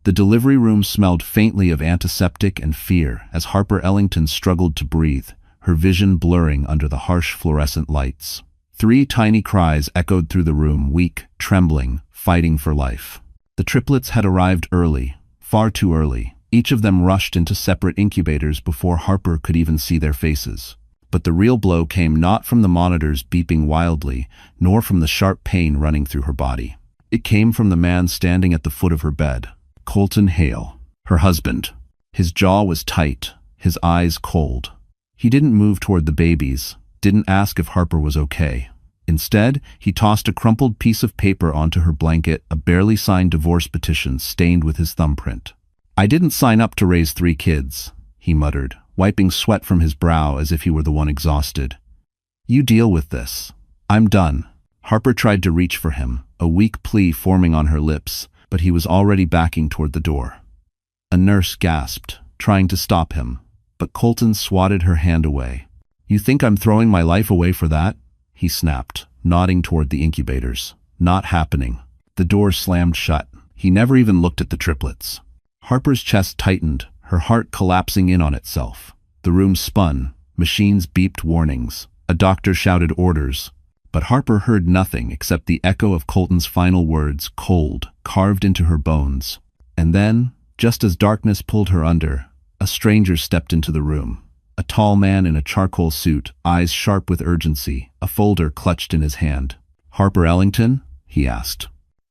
The delivery room smelled faintly of antiseptic and fear as Harper Ellington struggled to breathe, her vision blurring under the harsh fluorescent lights. 3 tiny cries echoed through the room, weak, trembling, fighting for life. The triplets had arrived early, far too early. Each of them rushed into separate incubators before Harper could even see their faces. But the real blow came not from the monitors beeping wildly, nor from the sharp pain running through her body. It came from the man standing at the foot of her bed. Colton Hale, her husband. His jaw was tight, his eyes cold. He didn't move toward the babies, didn't ask if Harper was okay. Instead, he tossed a crumpled piece of paper onto her blanket, a barely signed divorce petition stained with his thumbprint. "I didn't sign up to raise 3 kids, he muttered, wiping sweat from his brow as if he were the one exhausted. "You deal with this. I'm done." Harper tried to reach for him, a weak plea forming on her lips, but he was already backing toward the door. A nurse gasped, trying to stop him, but Colton swatted her hand away. "You think I'm throwing my life away for that?" he snapped, nodding toward the incubators. "Not happening." The door slammed shut. He never even looked at the triplets. Harper's chest tightened, her heart collapsing in on itself. The room spun, machines beeped warnings, a doctor shouted orders. But Harper heard nothing except the echo of Colton's final words, cold, carved into her bones. And then, just as darkness pulled her under, a stranger stepped into the room. A tall man in a charcoal suit, eyes sharp with urgency, a folder clutched in his hand. "Harper Ellington?" he asked.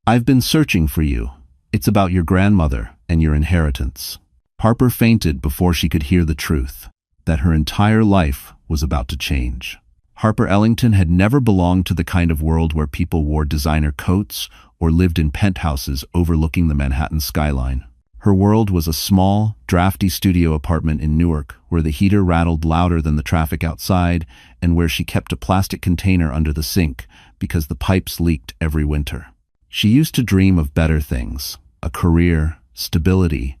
"I've been searching for you. It's about your grandmother and your inheritance." Harper fainted before she could hear the truth, that her entire life was about to change. Harper Ellington had never belonged to the kind of world where people wore designer coats or lived in penthouses overlooking the Manhattan skyline. Her world was a small, drafty studio apartment in Newark where the heater rattled louder than the traffic outside and where she kept a plastic container under the sink because the pipes leaked every winter. She used to dream of better things, a career, stability,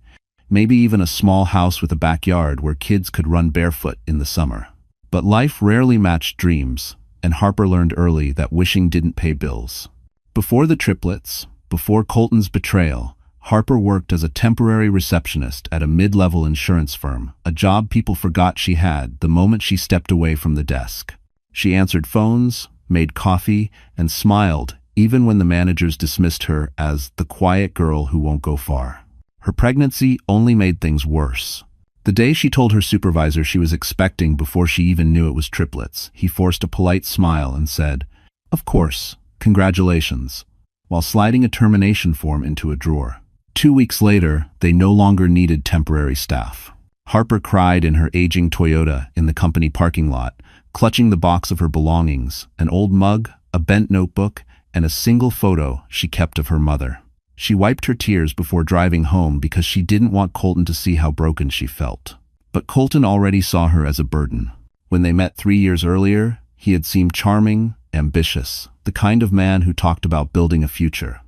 maybe even a small house with a backyard where kids could run barefoot in the summer. But life rarely matched dreams, and Harper learned early that wishing didn't pay bills. Before the triplets, before Colton's betrayal, Harper worked as a temporary receptionist at a mid-level insurance firm, a job people forgot she had the moment she stepped away from the desk. She answered phones, made coffee, and smiled even when the managers dismissed her as the quiet girl who won't go far. Her pregnancy only made things worse. The day she told her supervisor she was expecting before she even knew it was triplets, he forced a polite smile and said, "Of course, congratulations," while sliding a termination form into a drawer. 2 weeks later, they no longer needed temporary staff. Harper cried in her aging Toyota in the company parking lot, clutching the box of her belongings, an old mug, a bent notebook, and a single photo she kept of her mother. She wiped her tears before driving home because she didn't want Colton to see how broken she felt. But Colton already saw her as a burden. When they met 3 years earlier, he had seemed charming, ambitious, the kind of man who talked about building a future.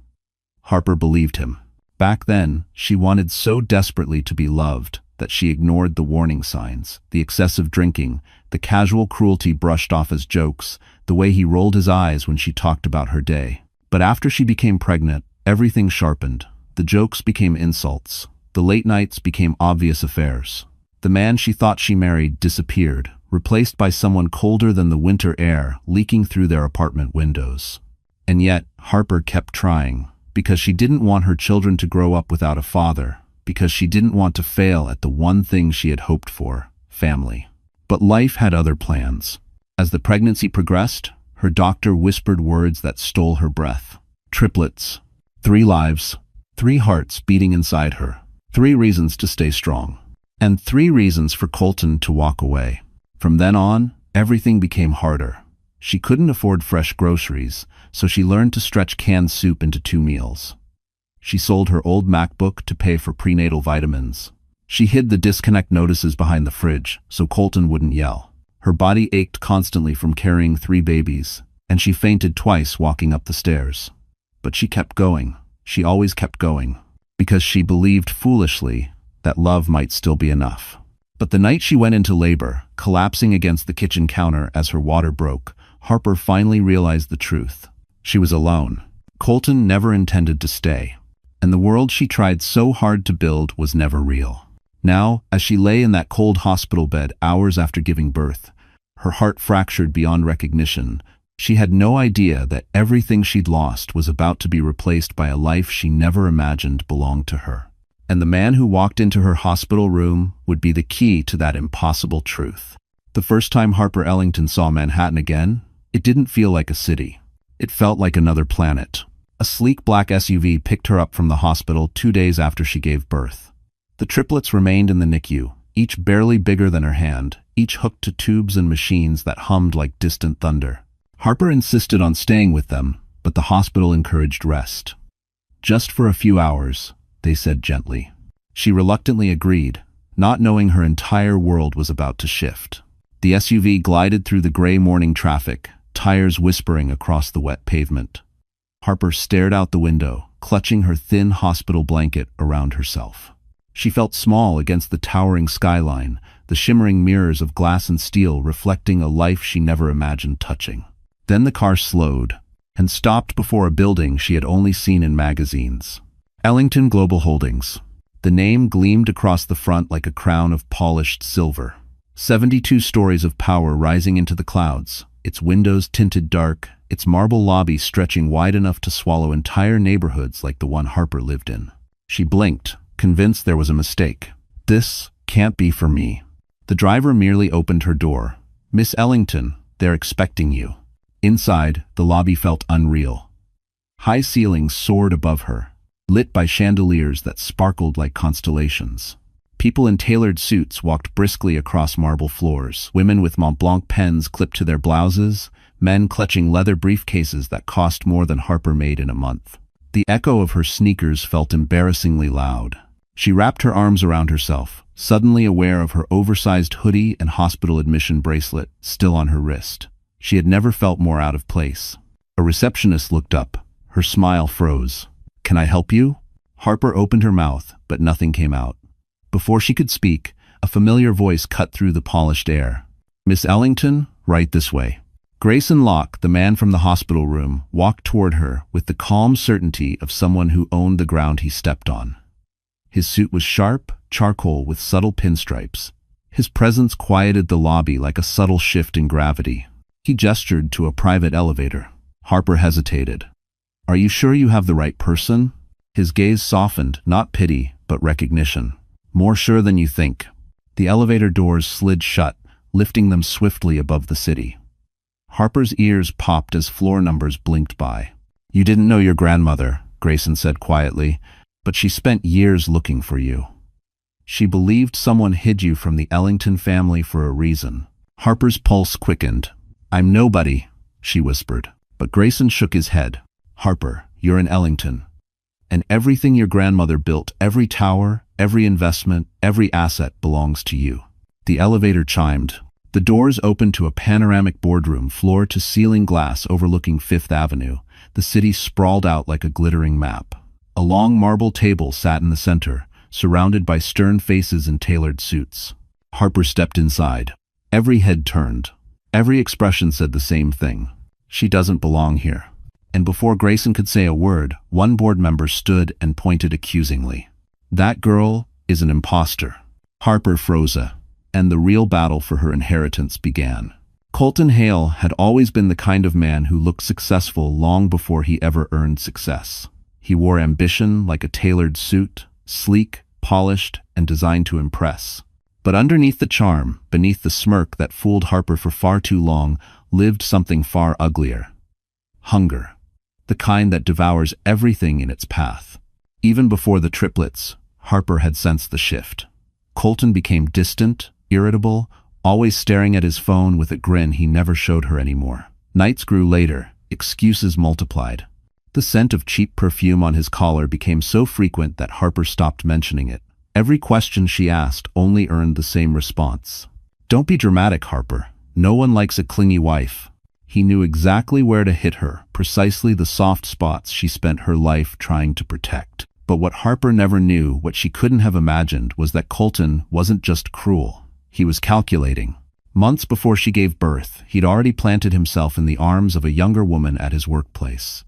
Harper believed him. Back then, she wanted so desperately to be loved that she ignored the warning signs, the excessive drinking, the casual cruelty brushed off as jokes, the way he rolled his eyes when she talked about her day. But after she became pregnant, everything sharpened. The jokes became insults. The late nights became obvious affairs. The man she thought she married disappeared, replaced by someone colder than the winter air leaking through their apartment windows. And yet, Harper kept trying, because she didn't want her children to grow up without a father, because she didn't want to fail at the one thing she had hoped for, family. But life had other plans. As the pregnancy progressed, her doctor whispered words that stole her breath. Triplets. 3 lives, 3 hearts beating inside her, 3 reasons to stay strong, and 3 reasons for Colton to walk away. From then on, everything became harder. She couldn't afford fresh groceries, so she learned to stretch canned soup into 2 meals. She sold her old MacBook to pay for prenatal vitamins. She hid the disconnect notices behind the fridge so Colton wouldn't yell. Her body ached constantly from carrying 3 babies, and she fainted twice walking up the stairs. But she kept going. She always kept going, because she believed foolishly that love might still be enough. But the night she went into labor, collapsing against the kitchen counter as her water broke, Harper finally realized the truth. She was alone. Colton never intended to stay. and the world she tried so hard to build was never real. Now, as she lay in that cold hospital bed hours after giving birth, her heart fractured beyond recognition, she had no idea that everything she'd lost was about to be replaced by a life she never imagined belonged to her. And the man who walked into her hospital room would be the key to that impossible truth. The first time Harper Ellington saw Manhattan again, it didn't feel like a city. It felt like another planet. A sleek black SUV picked her up from the hospital 2 days after she gave birth. The triplets remained in the NICU, each barely bigger than her hand, each hooked to tubes and machines that hummed like distant thunder. Harper insisted on staying with them, but the hospital encouraged rest. "Just for a few hours," they said gently. She reluctantly agreed, not knowing her entire world was about to shift. The SUV glided through the gray morning traffic, tires whispering across the wet pavement. Harper stared out the window, clutching her thin hospital blanket around herself. She felt small against the towering skyline, the shimmering mirrors of glass and steel reflecting a life she never imagined touching. Then the car slowed and stopped before a building she had only seen in magazines. Ellington Global Holdings. The name gleamed across the front like a crown of polished silver. 72 stories of power rising into the clouds, its windows tinted dark, its marble lobby stretching wide enough to swallow entire neighborhoods like the one Harper lived in. She blinked, convinced there was a mistake. "This can't be for me." The driver merely opened her door. "Miss Ellington, they're expecting you." Inside, the lobby felt unreal. High ceilings soared above her, lit by chandeliers that sparkled like constellations. People in tailored suits walked briskly across marble floors, women with Mont Blanc pens clipped to their blouses, men clutching leather briefcases that cost more than Harper made in a month. The echo of her sneakers felt embarrassingly loud. She wrapped her arms around herself, suddenly aware of her oversized hoodie and hospital admission bracelet still on her wrist. She had never felt more out of place. A receptionist looked up. Her smile froze. "Can I help you?" Harper opened her mouth, but nothing came out. Before she could speak, a familiar voice cut through the polished air. "Miss Ellington, right this way." Grayson Locke, the man from the hospital room, walked toward her with the calm certainty of someone who owned the ground he stepped on. His suit was sharp, charcoal with subtle pinstripes. His presence quieted the lobby like a subtle shift in gravity. He gestured to a private elevator. Harper hesitated. "Are you sure you have the right person?" His gaze softened, not pity, but recognition. "More sure than you think." The elevator doors slid shut, lifting them swiftly above the city. Harper's ears popped as floor numbers blinked by. "You didn't know your grandmother," Grayson said quietly, "but she spent years looking for you. She believed someone hid you from the Ellington family for a reason." Harper's pulse quickened. "I'm nobody," she whispered. But Grayson shook his head. "Harper, you're an Ellington. And everything your grandmother built, every tower, every investment, every asset belongs to you." The elevator chimed. The doors opened to a panoramic boardroom, floor-to-ceiling glass overlooking Fifth Avenue. The city sprawled out like a glittering map. A long marble table sat in the center, surrounded by stern faces in tailored suits. Harper stepped inside. Every head turned. Every expression said the same thing. "She doesn't belong here." And before Grayson could say a word, one board member stood and pointed accusingly. "That girl is an imposter." Harper froze, and the real battle for her inheritance began. Colton Hale had always been the kind of man who looked successful long before he ever earned success. He wore ambition like a tailored suit, sleek, polished, and designed to impress. But underneath the charm, beneath the smirk that fooled Harper for far too long, lived something far uglier. Hunger. The kind that devours everything in its path. Even before the triplets, Harper had sensed the shift. Colton became distant, irritable, always staring at his phone with a grin he never showed her anymore. Nights grew later, excuses multiplied. The scent of cheap perfume on his collar became so frequent that Harper stopped mentioning it. Every question she asked only earned the same response. "Don't be dramatic, Harper. No one likes a clingy wife." He knew exactly where to hit her, precisely the soft spots she spent her life trying to protect. But what Harper never knew, what she couldn't have imagined, was that Colton wasn't just cruel. He was calculating. Months before she gave birth, he'd already planted himself in the arms of a younger woman at his workplace.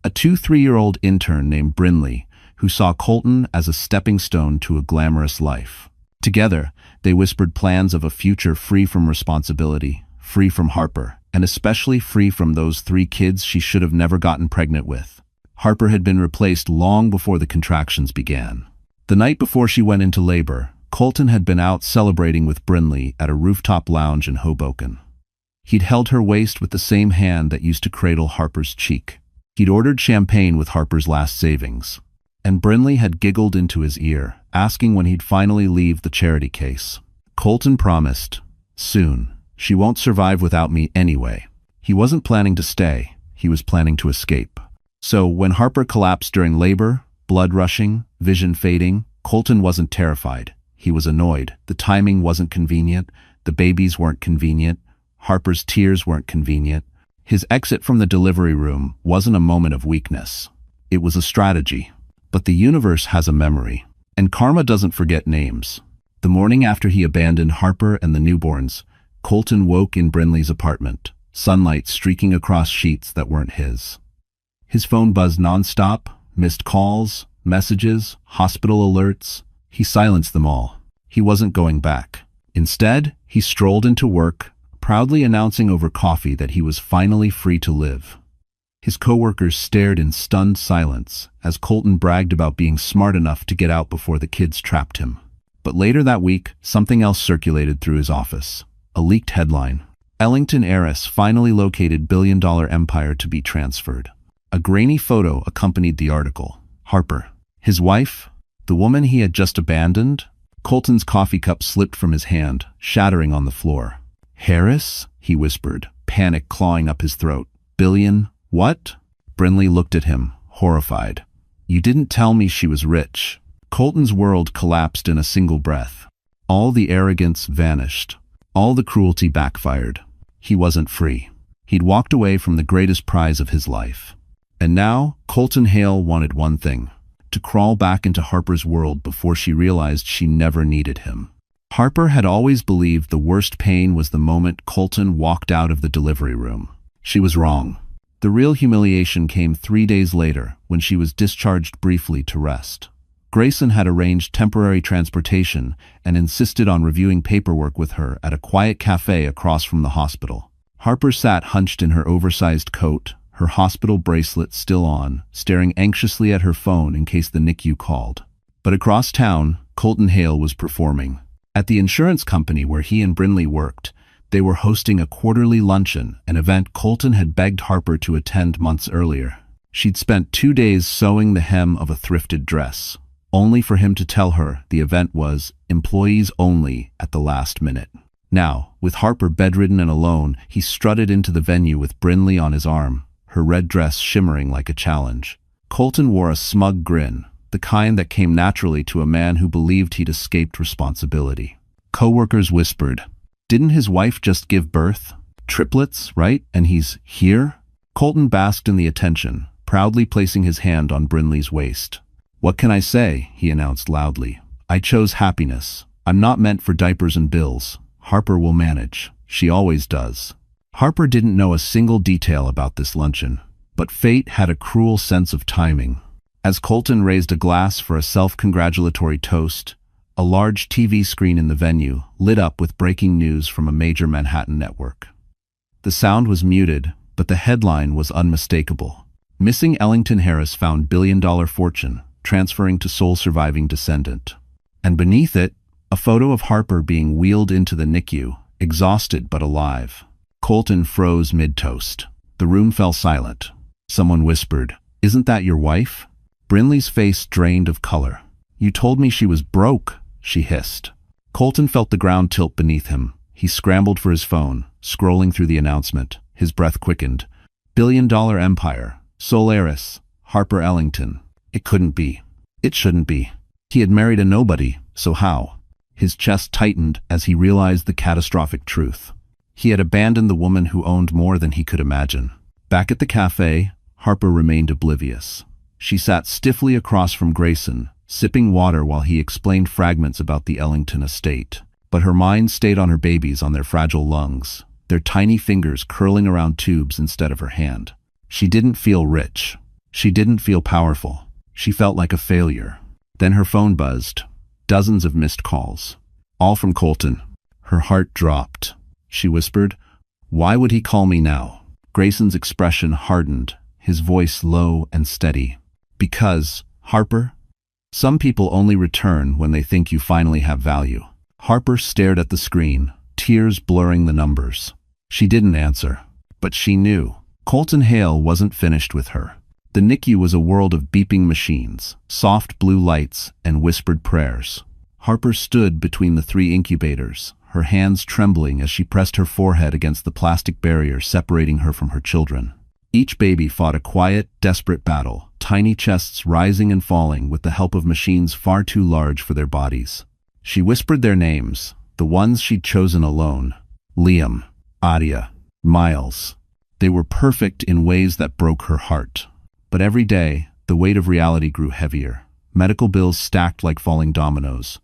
A 2-3-year-old intern named Brinley, who saw Colton as a stepping stone to a glamorous life. Together, they whispered plans of a future free from responsibility, free from Harper, and especially free from those 3 kids she should have never gotten pregnant with. Harper had been replaced long before the contractions began. The night before she went into labor, Colton had been out celebrating with Brinley at a rooftop lounge in Hoboken. He'd held her waist with the same hand that used to cradle Harper's cheek. He'd ordered champagne with Harper's last savings. And Brinley had giggled into his ear, asking when he'd finally leave the charity case. Colton promised, "Soon. She won't survive without me anyway." He wasn't planning to stay. He was planning to escape. So when Harper collapsed during labor, blood rushing, vision fading, Colton wasn't terrified. He was annoyed. The timing wasn't convenient. The babies weren't convenient. Harper's tears weren't convenient. His exit from the delivery room wasn't a moment of weakness. It was a strategy. But the universe has a memory, and karma doesn't forget names. The morning after he abandoned Harper and the newborns, Colton woke in Brinley's apartment, sunlight streaking across sheets that weren't his. His phone buzzed nonstop, missed calls, messages, hospital alerts. He silenced them all. He wasn't going back. Instead, he strolled into work, proudly announcing over coffee that he was finally free to live. His coworkers stared in stunned silence as Colton bragged about being smart enough to get out before the kids trapped him. But later that week, something else circulated through his office. A leaked headline. Ellington heiress finally located billion-dollar empire to be transferred. A grainy photo accompanied the article. Harper. His wife? The woman he had just abandoned? Colton's coffee cup slipped from his hand, shattering on the floor. "Harris?" he whispered, panic clawing up his throat. "Billion? What?" Brinley looked at him, horrified. "You didn't tell me she was rich." Colton's world collapsed in a single breath. All the arrogance vanished. All the cruelty backfired. He wasn't free. He'd walked away from the greatest prize of his life. And now, Colton Hale wanted one thing: to crawl back into Harper's world before she realized she never needed him. Harper had always believed the worst pain was the moment Colton walked out of the delivery room. She was wrong. The real humiliation came 3 days later, when she was discharged briefly to rest. Grayson had arranged temporary transportation and insisted on reviewing paperwork with her at a quiet cafe across from the hospital. Harper sat hunched in her oversized coat, her hospital bracelet still on, staring anxiously at her phone in case the NICU called. But across town, Colton Hale was performing. At the insurance company where he and Brinley worked, they were hosting a quarterly luncheon, an event Colton had begged Harper to attend months earlier. She'd spent 2 days sewing the hem of a thrifted dress, only for him to tell her the event was employees only at the last minute. Now, with Harper bedridden and alone, he strutted into the venue with Brinley on his arm, her red dress shimmering like a challenge. Colton wore a smug grin, the kind that came naturally to a man who believed he'd escaped responsibility. Coworkers whispered, "Didn't his wife just give birth? Triplets, right? And he's here?" Colton basked in the attention, proudly placing his hand on Brinley's waist. "What can I say?" he announced loudly. "I chose happiness. I'm not meant for diapers and bills. Harper will manage. She always does." Harper didn't know a single detail about this luncheon, but fate had a cruel sense of timing. As Colton raised a glass for a self-congratulatory toast, a large TV screen in the venue lit up with breaking news from a major Manhattan network. The sound was muted, but the headline was unmistakable. Missing Ellington Harris found billion-dollar fortune, transferring to sole surviving descendant. And beneath it, a photo of Harper being wheeled into the NICU, exhausted but alive. Colton froze mid-toast. The room fell silent. Someone whispered, "Isn't that your wife?" Brinley's face drained of color. "You told me she was broke," she hissed. Colton felt the ground tilt beneath him. He scrambled for his phone, scrolling through the announcement. His breath quickened. Billion-dollar empire. Sole heiress. Harper Ellington. It couldn't be. It shouldn't be. He had married a nobody, so how? His chest tightened as he realized the catastrophic truth. He had abandoned the woman who owned more than he could imagine. Back at the cafe, Harper remained oblivious. She sat stiffly across from Grayson, sipping water while he explained fragments about the Ellington estate. But her mind stayed on her babies, on their fragile lungs, their tiny fingers curling around tubes instead of her hand. She didn't feel rich. She didn't feel powerful. She felt like a failure. Then her phone buzzed. Dozens of missed calls. All from Colton. Her heart dropped. She whispered, "Why would he call me now?" Grayson's expression hardened, his voice low and steady. "Because, Harper, some people only return when they think you finally have value." Harper stared at the screen, tears blurring the numbers. She didn't answer, but she knew. Colton Hale wasn't finished with her. The NICU was a world of beeping machines, soft blue lights, and whispered prayers. Harper stood between the 3 incubators, her hands trembling as she pressed her forehead against the plastic barrier separating her from her children. Each baby fought a quiet, desperate battle, tiny chests rising and falling with the help of machines far too large for their bodies. She whispered their names, the ones she'd chosen alone. Liam, Adia, Miles. They were perfect in ways that broke her heart. But every day, the weight of reality grew heavier. Medical bills stacked like falling dominoes.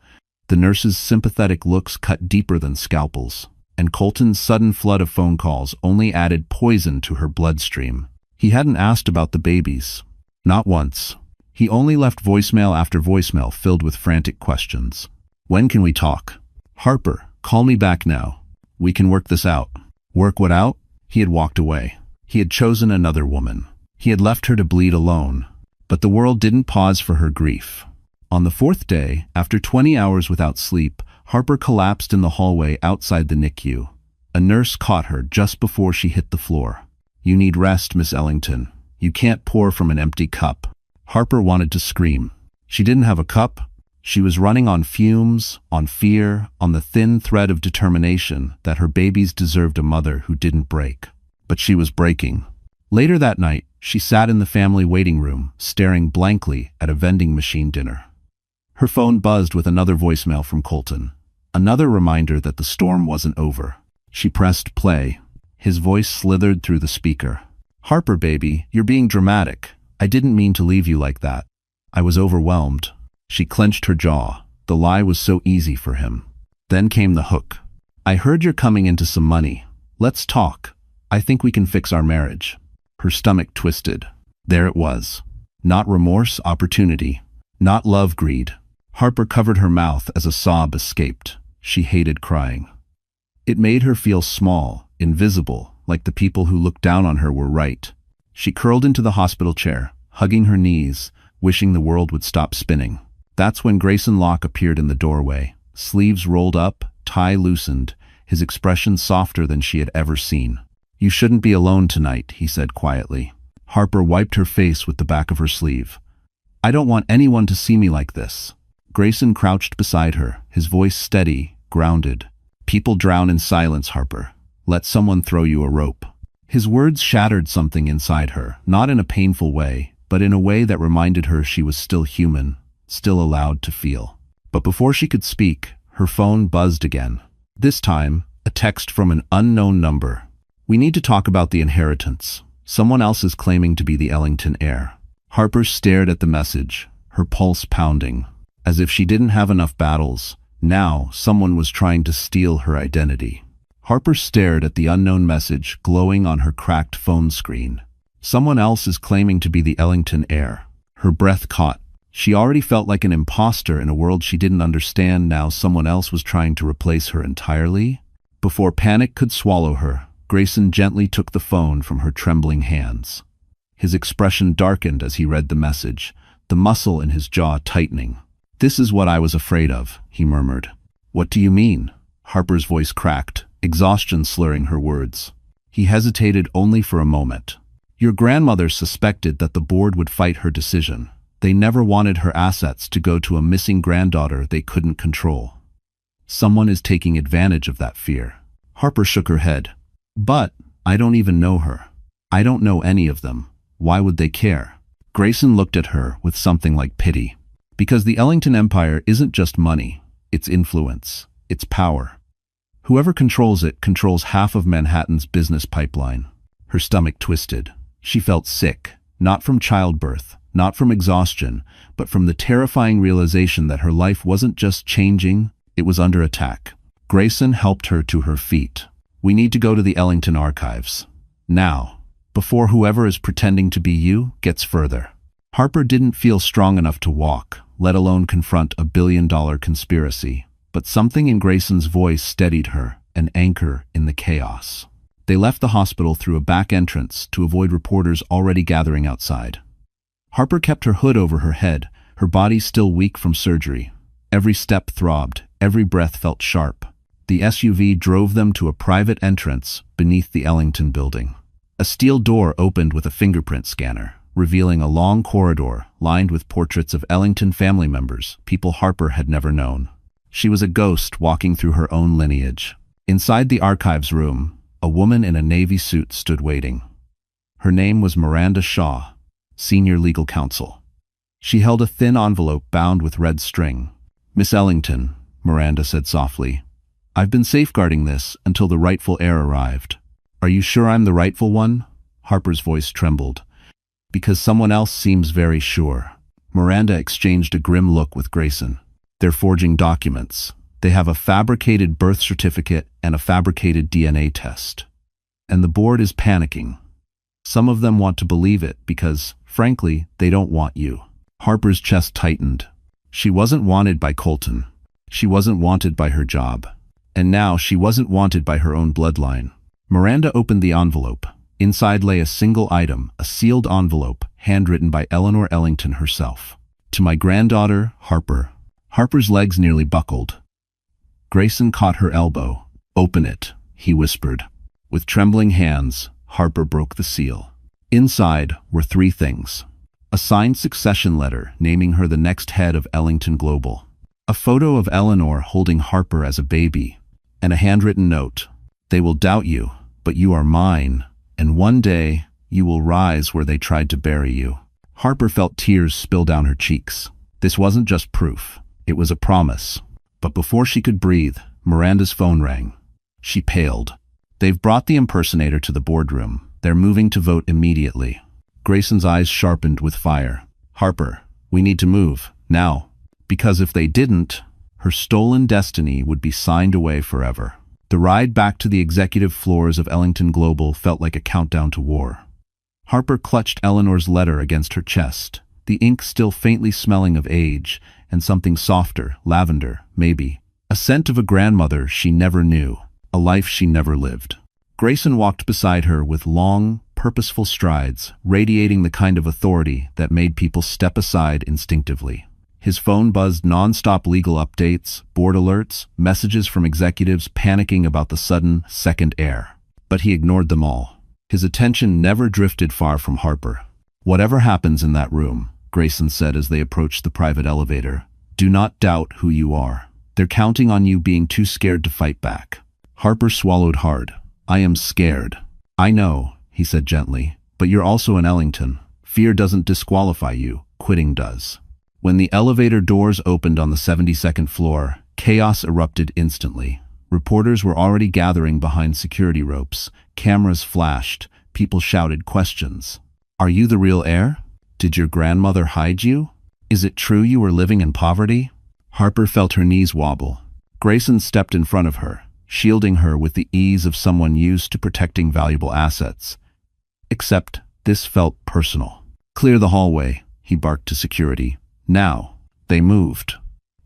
The nurses' sympathetic looks cut deeper than scalpels. And Colton's sudden flood of phone calls only added poison to her bloodstream. He hadn't asked about the babies. Not once. He only left voicemail after voicemail filled with frantic questions. "When can we talk?" "Harper, call me back now. We can work this out." Work what out? He had walked away. He had chosen another woman. He had left her to bleed alone. But the world didn't pause for her grief. On the 4th day, after 20 hours without sleep, Harper collapsed in the hallway outside the NICU. A nurse caught her just before she hit the floor. "You need rest, Miss Ellington. You can't pour from an empty cup." Harper wanted to scream. She didn't have a cup. She was running on fumes, on fear, on the thin thread of determination that her babies deserved a mother who didn't break. But she was breaking. Later that night, she sat in the family waiting room, staring blankly at a vending machine dinner. Her phone buzzed with another voicemail from Colton. Another reminder that the storm wasn't over. She pressed play. His voice slithered through the speaker. "Harper, baby, you're being dramatic. I didn't mean to leave you like that. I was overwhelmed." She clenched her jaw. The lie was so easy for him. Then came the hook. "I heard you're coming into some money. Let's talk. I think we can fix our marriage." Her stomach twisted. There it was. Not remorse, opportunity. Not love, greed. Harper covered her mouth as a sob escaped. She hated crying. It made her feel small, invisible, like the people who looked down on her were right. She curled into the hospital chair, hugging her knees, wishing the world would stop spinning. That's when Grayson Locke appeared in the doorway, sleeves rolled up, tie loosened, his expression softer than she had ever seen. "You shouldn't be alone tonight," he said quietly. Harper wiped her face with the back of her sleeve. "I don't want anyone to see me like this." Grayson crouched beside her, his voice steady, grounded. "People drown in silence, Harper. Let someone throw you a rope." His words shattered something inside her, not in a painful way, but in a way that reminded her she was still human, still allowed to feel. But before she could speak, her phone buzzed again. This time, a text from an unknown number. "We need to talk about the inheritance. Someone else is claiming to be the Ellington heir." Harper stared at the message, her pulse pounding. As if she didn't have enough battles, now someone was trying to steal her identity. Harper stared at the unknown message glowing on her cracked phone screen. Someone else is claiming to be the Ellington heir. Her breath caught. She already felt like an imposter in a world she didn't understand. Now someone else was trying to replace her entirely. Before panic could swallow her, Grayson gently took the phone from her trembling hands. His expression darkened as he read the message, the muscle in his jaw tightening. "This is what I was afraid of," he murmured. "What do you mean?" Harper's voice cracked, exhaustion slurring her words. He hesitated only for a moment. "Your grandmother suspected that the board would fight her decision. They never wanted her assets to go to a missing granddaughter they couldn't control. Someone is taking advantage of that fear." Harper shook her head. "But I don't even know her. I don't know any of them. Why would they care?" Grayson looked at her with something like pity. "Because the Ellington Empire isn't just money, it's influence, it's power. Whoever controls it controls half of Manhattan's business pipeline." Her stomach twisted. She felt sick, not from childbirth, not from exhaustion, but from the terrifying realization that her life wasn't just changing, it was under attack. Grayson helped her to her feet. "We need to go to the Ellington archives. Now, before whoever is pretending to be you gets further." Harper didn't feel strong enough to walk, let alone confront a billion-dollar conspiracy. But something in Grayson's voice steadied her, an anchor in the chaos. They left the hospital through a back entrance to avoid reporters already gathering outside. Harper kept her hood over her head, her body still weak from surgery. Every step throbbed, every breath felt sharp. The SUV drove them to a private entrance beneath the Ellington building. A steel door opened with a fingerprint scanner, revealing a long corridor lined with portraits of Ellington family members, people Harper had never known. She was a ghost walking through her own lineage. Inside the archives room, a woman in a navy suit stood waiting. Her name was Miranda Shaw, senior legal counsel. She held a thin envelope bound with red string. "Miss Ellington," Miranda said softly, "I've been safeguarding this until the rightful heir arrived." "Are you sure I'm the rightful one?" Harper's voice trembled. "Because someone else seems very sure." Miranda exchanged a grim look with Grayson. "They're forging documents. They have a fabricated birth certificate and a fabricated DNA test. And the board is panicking. Some of them want to believe it because, frankly, they don't want you." Harper's chest tightened. She wasn't wanted by Colton. She wasn't wanted by her job. And now she wasn't wanted by her own bloodline. Miranda opened the envelope. Inside lay a single item, a sealed envelope, handwritten by Eleanor Ellington herself. "To my granddaughter, Harper." Harper's legs nearly buckled. Grayson caught her elbow. "Open it," he whispered. With trembling hands, Harper broke the seal. Inside were three things. A signed succession letter naming her the next head of Ellington Global. A photo of Eleanor holding Harper as a baby. And a handwritten note. "They will doubt you, but you are mine, and one day you will rise where they tried to bury you." Harper felt tears spill down her cheeks. This wasn't just proof. It was a promise. But before she could breathe, Miranda's phone rang. She paled. "They've brought the impersonator to the boardroom. They're moving to vote immediately." Grayson's eyes sharpened with fire. "Harper, we need to move, now. Because if they didn't, her stolen destiny would be signed away forever." The ride back to the executive floors of Ellington Global felt like a countdown to war. Harper clutched Eleanor's letter against her chest, the ink still faintly smelling of age, and something softer, lavender, maybe. A scent of a grandmother she never knew, a life she never lived. Grayson walked beside her with long, purposeful strides, radiating the kind of authority that made people step aside instinctively. His phone buzzed non-stop legal updates, board alerts, messages from executives panicking about the sudden second heir. But he ignored them all. His attention never drifted far from Harper. "Whatever happens in that room," Grayson said as they approached the private elevator, "do not doubt who you are. They're counting on you being too scared to fight back." Harper swallowed hard. "I am scared." "I know," he said gently, "but you're also an Ellington. Fear doesn't disqualify you, quitting does." When the elevator doors opened on the 72nd floor, chaos erupted instantly. Reporters were already gathering behind security ropes. Cameras flashed. People shouted questions. "Are you the real heir? Did your grandmother hide you? Is it true you were living in poverty?" Harper felt her knees wobble. Grayson stepped in front of her, shielding her with the ease of someone used to protecting valuable assets. Except this felt personal. "Clear the hallway," he barked to security. Now, they moved.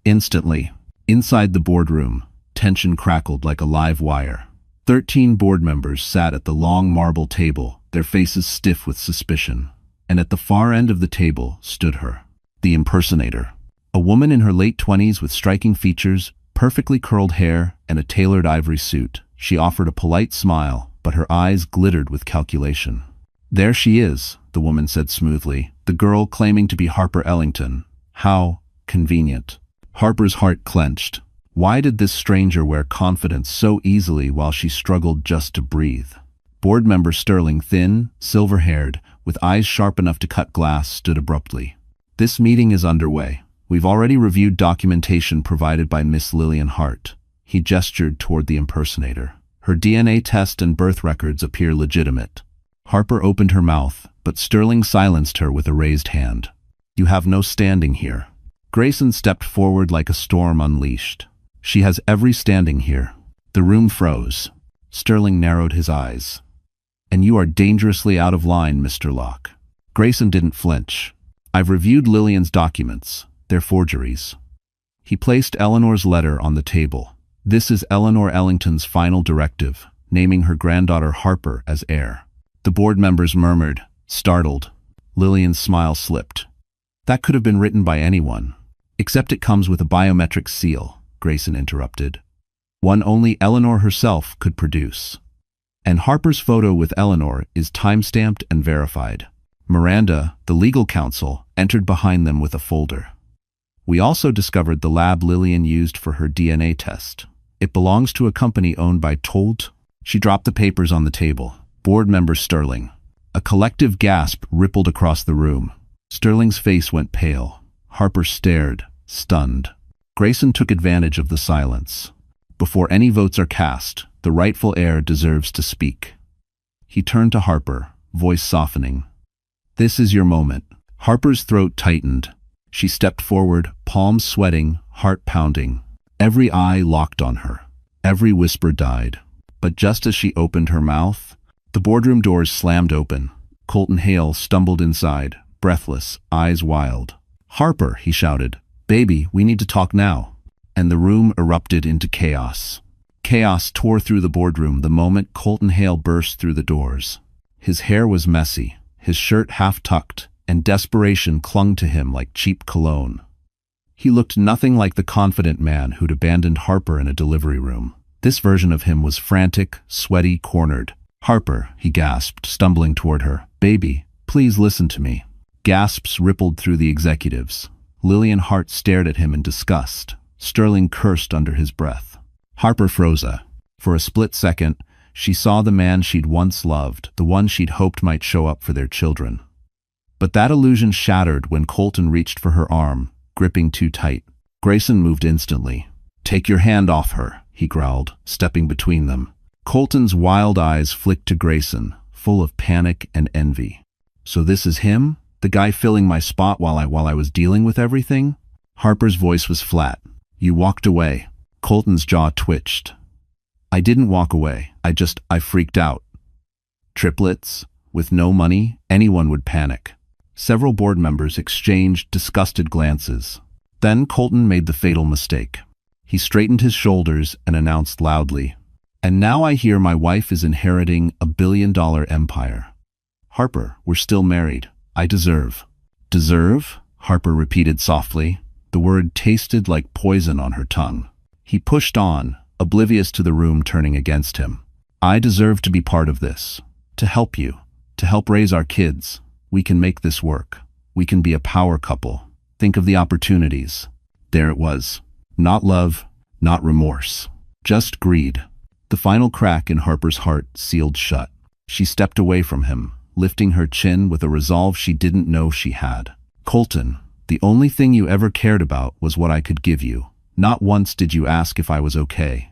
Instantly, inside the boardroom, tension crackled like a live wire. 13 board members sat at the long marble table, their faces stiff with suspicion. And at the far end of the table stood her, the impersonator. A woman in her late 20s with striking features, perfectly curled hair, and a tailored ivory suit. She offered a polite smile, but her eyes glittered with calculation. "There she is," the woman said smoothly, "the girl claiming to be Harper Ellington. How convenient." Harper's heart clenched. Why did this stranger wear confidence so easily while she struggled just to breathe? Board member Sterling, thin, silver-haired, with eyes sharp enough to cut glass, stood abruptly. "This meeting is underway. We've already reviewed documentation provided by Miss Lillian Hart." He gestured toward the impersonator. "Her DNA test and birth records appear legitimate." Harper opened her mouth, but Sterling silenced her with a raised hand. "You have no standing here." Grayson stepped forward like a storm unleashed. "She has every standing here." The room froze. Sterling narrowed his eyes. "And you are dangerously out of line, Mr. Locke." Grayson didn't flinch. I've reviewed Lillian's documents. They're forgeries. He placed Eleanor's letter on the table. This is Eleanor Ellington's final directive, naming her granddaughter Harper as heir. The board members murmured, startled. Lillian's smile slipped. That could have been written by anyone. Except it comes with a biometric seal, Grayson interrupted. One only Eleanor herself could produce. And Harper's photo with Eleanor is time-stamped and verified. Miranda, the legal counsel, entered behind them with a folder. We also discovered the lab Lillian used for her DNA test. It belongs to a company owned by Tolt. She dropped the papers on the table. Board member Sterling. A collective gasp rippled across the room. Sterling's face went pale. Harper stared, stunned. Grayson took advantage of the silence. Before any votes are cast, the rightful heir deserves to speak. He turned to Harper, voice softening. This is your moment. Harper's throat tightened. She stepped forward, palms sweating, heart pounding. Every eye locked on her. Every whisper died. But just as she opened her mouth, the boardroom doors slammed open. Colton Hale stumbled inside, breathless, eyes wild. "Harper," he shouted. "Baby, we need to talk now." And the room erupted into chaos. Chaos tore through the boardroom the moment Colton Hale burst through the doors. His hair was messy, his shirt half-tucked, and desperation clung to him like cheap cologne. He looked nothing like the confident man who'd abandoned Harper in a delivery room. This version of him was frantic, sweaty, cornered. "Harper," he gasped, stumbling toward her. "Baby, please listen to me." Gasps rippled through the executives. Lillian Hart stared at him in disgust. Sterling cursed under his breath. Harper froze. For a split second, she saw the man she'd once loved, the one she'd hoped might show up for their children. But that illusion shattered when Colton reached for her arm, gripping too tight. Grayson moved instantly. "Take your hand off her," he growled, stepping between them. Colton's wild eyes flicked to Grayson, full of panic and envy. "So this is him? The guy filling my spot while I was dealing with everything?" Harper's voice was flat. "You walked away." Colton's jaw twitched. "I didn't walk away. I freaked out." Triplets? With no money, anyone would panic. Several board members exchanged disgusted glances. Then Colton made the fatal mistake. He straightened his shoulders and announced loudly, "And now I hear my wife is inheriting a billion-dollar empire. Harper, we're still married. I deserve." "Deserve?" Harper repeated softly. The word tasted like poison on her tongue. He pushed on, oblivious to the room turning against him. "I deserve to be part of this. To help you. To help raise our kids. We can make this work. We can be a power couple. Think of the opportunities." There it was. Not love, not remorse. Just greed. The final crack in Harper's heart sealed shut. She stepped away from him, lifting her chin with a resolve she didn't know she had. "Colton, the only thing you ever cared about was what I could give you. Not once did you ask if I was okay.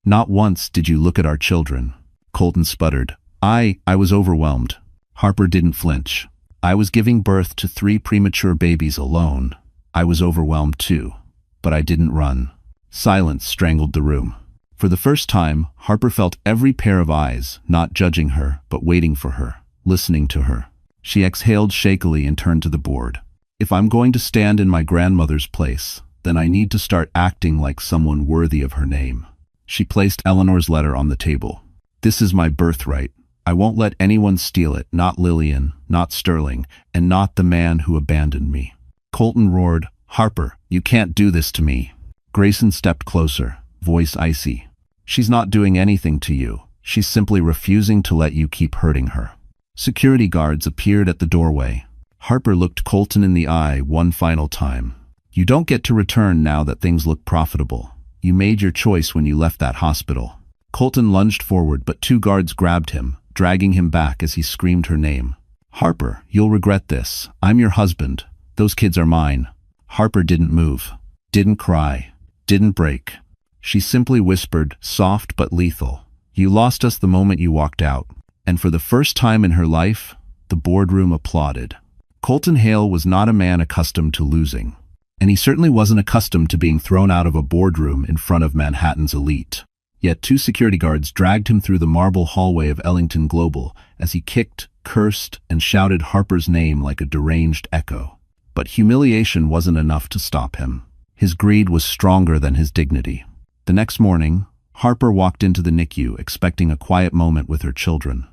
Not once did you look at our children." Colton sputtered. I was overwhelmed." Harper didn't flinch. "I was giving birth to 3 premature babies alone. I was overwhelmed too. But I didn't run." Silence strangled the room. For the first time, Harper felt every pair of eyes, not judging her, but waiting for her, listening to her. She exhaled shakily and turned to the board. "If I'm going to stand in my grandmother's place, then I need to start acting like someone worthy of her name." She placed Eleanor's letter on the table. "This is my birthright. I won't let anyone steal it, not Lillian, not Sterling, and not the man who abandoned me." Colton roared, "Harper, you can't do this to me." Grayson stepped closer, voice icy. "She's not doing anything to you. She's simply refusing to let you keep hurting her." Security guards appeared at the doorway. Harper looked Colton in the eye one final time. "You don't get to return now that things look profitable. You made your choice when you left that hospital." Colton lunged forward, but 2 guards grabbed him, dragging him back as he screamed her name. "Harper, you'll regret this. I'm your husband. Those kids are mine." Harper didn't move, didn't cry, didn't break. She simply whispered, soft but lethal, "You lost us the moment you walked out." And for the first time in her life, the boardroom applauded. Colton Hale was not a man accustomed to losing. And he certainly wasn't accustomed to being thrown out of a boardroom in front of Manhattan's elite. Yet 2 security guards dragged him through the marble hallway of Ellington Global as he kicked, cursed, and shouted Harper's name like a deranged echo. But humiliation wasn't enough to stop him. His greed was stronger than his dignity. The next morning, Harper walked into the NICU expecting a quiet moment with her children.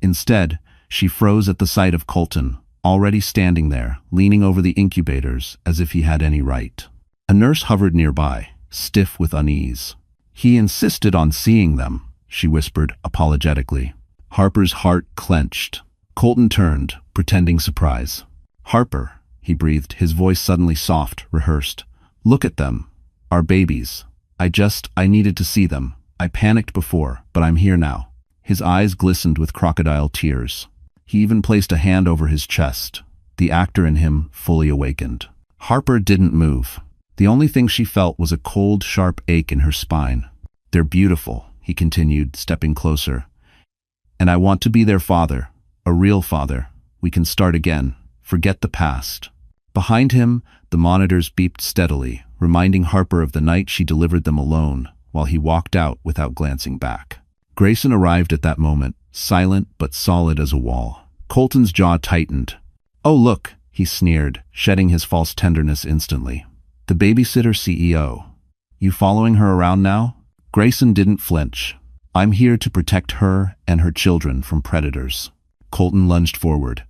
Instead, she froze at the sight of Colton, already standing there, leaning over the incubators as if he had any right. A nurse hovered nearby, stiff with unease. "He insisted on seeing them," she whispered apologetically. Harper's heart clenched. Colton turned, pretending surprise. "Harper," he breathed, his voice suddenly soft, rehearsed. "Look at them. Our babies. I needed to see them. I panicked before, but I'm here now." His eyes glistened with crocodile tears. He even placed a hand over his chest. The actor in him fully awakened. Harper didn't move. The only thing she felt was a cold, sharp ache in her spine. "They're beautiful," he continued, stepping closer. "And I want to be their father, a real father. We can start again. Forget the past." Behind him, the monitors beeped steadily, reminding Harper of the night she delivered them alone, while he walked out without glancing back. Grayson arrived at that moment, silent but solid as a wall. Colton's jaw tightened. "Oh look," he sneered, shedding his false tenderness instantly. "The babysitter CEO. You following her around now?" Grayson didn't flinch. "I'm here to protect her and her children from predators." Colton lunged forward.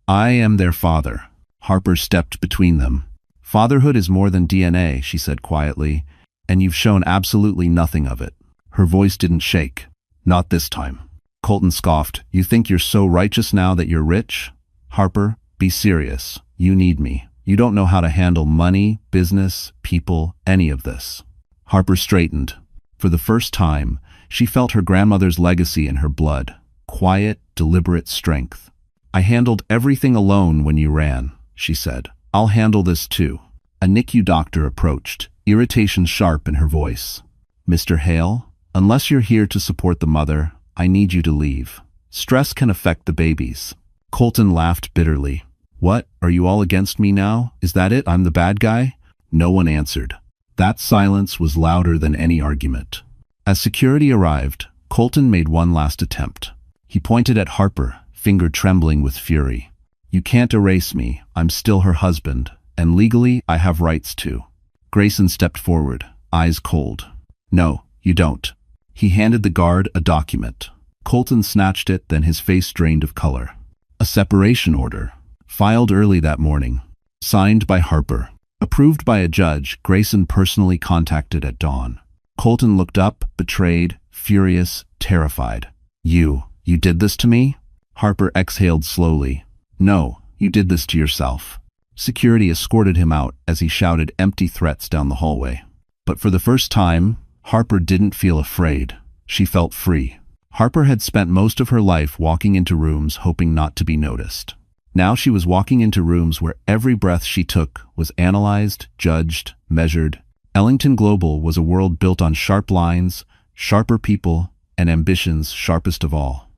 "I am their father." Harper stepped between them. "Fatherhood is more than DNA," she said quietly, "and you've shown absolutely nothing of it." Her voice didn't shake. "Not this time." Colton scoffed. "You think you're so righteous now that you're rich? Harper, be serious. You need me. You don't know how to handle money, business, people, any of this." Harper straightened. For the first time, she felt her grandmother's legacy in her blood. Quiet, deliberate strength. "I handled everything alone when you ran," she said. "I'll handle this too." A NICU doctor approached, irritation sharp in her voice. "Mr. Hale, unless you're here to support the mother, I need you to leave. Stress can affect the babies." Colton laughed bitterly. "What, are you all against me now? Is that it? I'm the bad guy?" No one answered. That silence was louder than any argument. As security arrived, Colton made one last attempt. He pointed at Harper, finger trembling with fury. "You can't erase me. I'm still her husband, and legally I have rights too." Grayson stepped forward, eyes cold. "No, you don't." He handed the guard a document. Colton snatched it, then his face drained of color. A separation order, filed early that morning, signed by Harper. Approved by a judge, Grayson personally contacted at dawn. Colton looked up, betrayed, furious, terrified. You did this to me?" Harper exhaled slowly. "No, you did this to yourself." Security escorted him out as he shouted empty threats down the hallway. But for the first time, Harper didn't feel afraid. She felt free. Harper had spent most of her life walking into rooms hoping not to be noticed. Now she was walking into rooms where every breath she took was analyzed, judged, measured. Ellington Global was a world built on sharp lines, sharper people, and ambitions sharpest of all.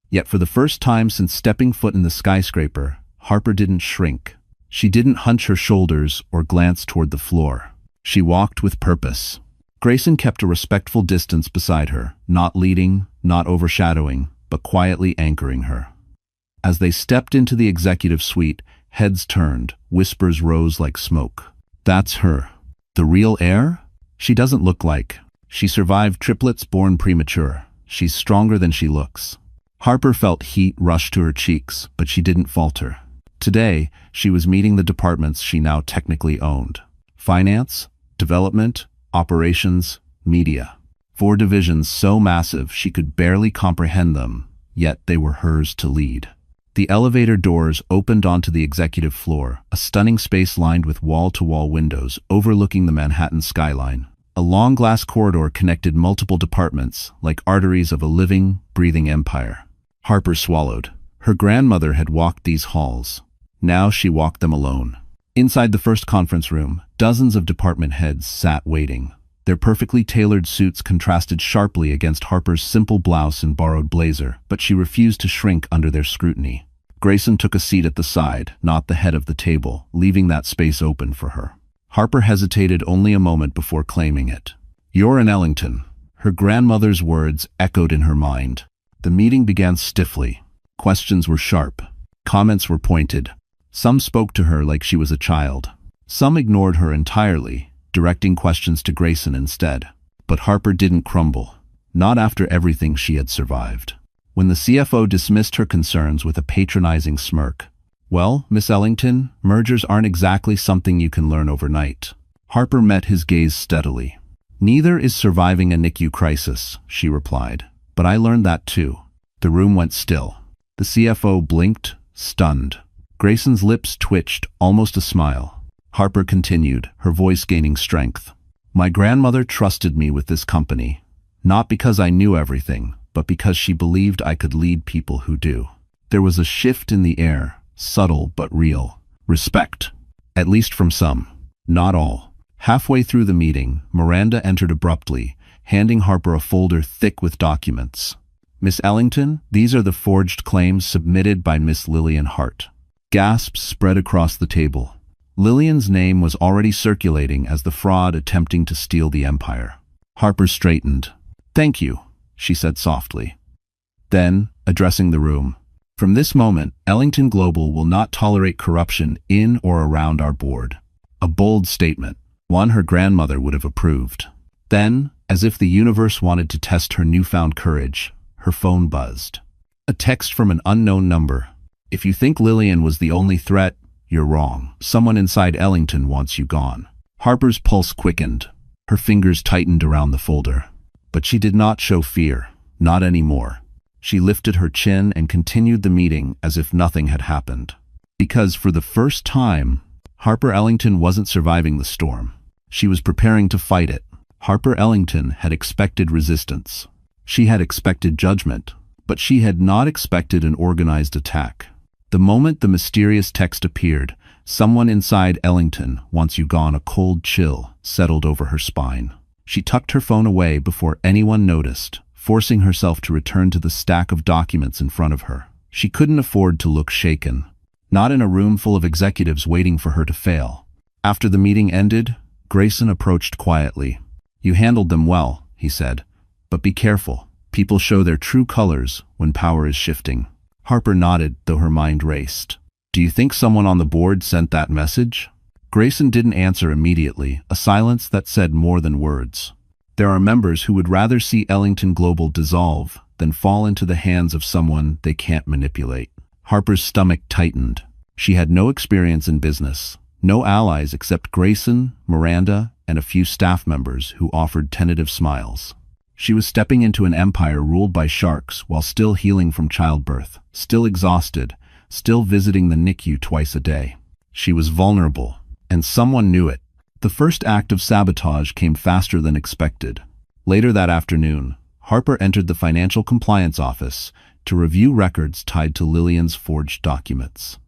Yet for the first time since stepping foot in the skyscraper, Harper didn't shrink. She didn't hunch her shoulders or glance toward the floor. She walked with purpose. Grayson kept a respectful distance beside her, not leading, not overshadowing, but quietly anchoring her. As they stepped into the executive suite, heads turned, whispers rose like smoke. "That's her. The real heir? She doesn't look like. She survived triplets born premature. She's stronger than she looks." Harper felt heat rush to her cheeks, but she didn't falter. Today, she was meeting the departments she now technically owned. Finance, development, operations, media. 4 divisions so massive she could barely comprehend them, yet they were hers to lead. The elevator doors opened onto the executive floor, a stunning space lined with wall-to-wall windows overlooking the Manhattan skyline. A long glass corridor connected multiple departments, like arteries of a living, breathing empire. Harper swallowed. Her grandmother had walked these halls. Now she walked them alone. Inside the first conference room, dozens of department heads sat waiting. Their perfectly tailored suits contrasted sharply against Harper's simple blouse and borrowed blazer, but she refused to shrink under their scrutiny. Grayson took a seat at the side, not the head of the table, leaving that space open for her. Harper hesitated only a moment before claiming it. "You're an Ellington." Her grandmother's words echoed in her mind. The meeting began stiffly. Questions were sharp. Comments were pointed. Some spoke to her like she was a child. Some ignored her entirely, directing questions to Grayson instead. But Harper didn't crumble. Not after everything she had survived. When the CFO dismissed her concerns with a patronizing smirk. "Well, Miss Ellington, mergers aren't exactly something you can learn overnight." Harper met his gaze steadily. "Neither is surviving a NICU crisis," she replied. "But I learned that too." The room went still. The CFO blinked, stunned. Grayson's lips twitched, almost a smile. Harper continued, her voice gaining strength. "My grandmother trusted me with this company, not because I knew everything, but because she believed I could lead people who do." There was a shift in the air, subtle but real. Respect. At least from some. Not all. Halfway through the meeting, Miranda entered abruptly, handing Harper a folder thick with documents. "Miss Ellington, these are the forged claims submitted by Miss Lillian Hart." Gasps spread across the table. Lillian's name was already circulating as the fraud attempting to steal the empire. Harper straightened. "Thank you," she said softly. Then, addressing the room, "From this moment, Ellington Global will not tolerate corruption in or around our board." A bold statement, one her grandmother would have approved. Then, as if the universe wanted to test her newfound courage, her phone buzzed. A text from an unknown number. "If you think Lillian was the only threat, you're wrong. Someone inside Ellington wants you gone." Harper's pulse quickened. Her fingers tightened around the folder. But she did not show fear. Not anymore. She lifted her chin and continued the meeting as if nothing had happened. Because for the first time, Harper Ellington wasn't surviving the storm. She was preparing to fight it. Harper Ellington had expected resistance. She had expected judgment, but she had not expected an organized attack. The moment the mysterious text appeared, "Someone inside Ellington wants you gone," a cold chill settled over her spine. She tucked her phone away before anyone noticed, forcing herself to return to the stack of documents in front of her. She couldn't afford to look shaken. Not in a room full of executives waiting for her to fail. After the meeting ended, Grayson approached quietly. "You handled them well," he said. "But be careful. People show their true colors when power is shifting." Harper nodded, though her mind raced. "Do you think someone on the board sent that message?" Grayson didn't answer immediately, a silence that said more than words. "There are members who would rather see Ellington Global dissolve than fall into the hands of someone they can't manipulate." Harper's stomach tightened. She had no experience in business, no allies except Grayson, Miranda, and a few staff members who offered tentative smiles. She was stepping into an empire ruled by sharks while still healing from childbirth, still exhausted, still visiting the NICU twice a day. She was vulnerable, and someone knew it. The first act of sabotage came faster than expected. Later that afternoon, Harper entered the financial compliance office to review records tied to Lillian's forged documents.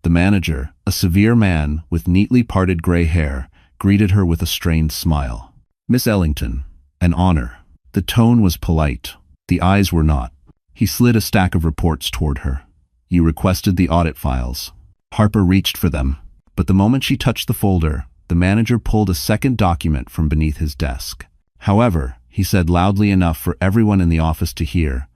The manager, a severe man with neatly parted gray hair, greeted her with a strained smile. "Miss Ellington, an honor." The tone was polite. The eyes were not. He slid a stack of reports toward her. "You requested the audit files." Harper reached for them, but the moment she touched the folder, the manager pulled a second document from beneath his desk. "However," he said loudly enough for everyone in the office to hear,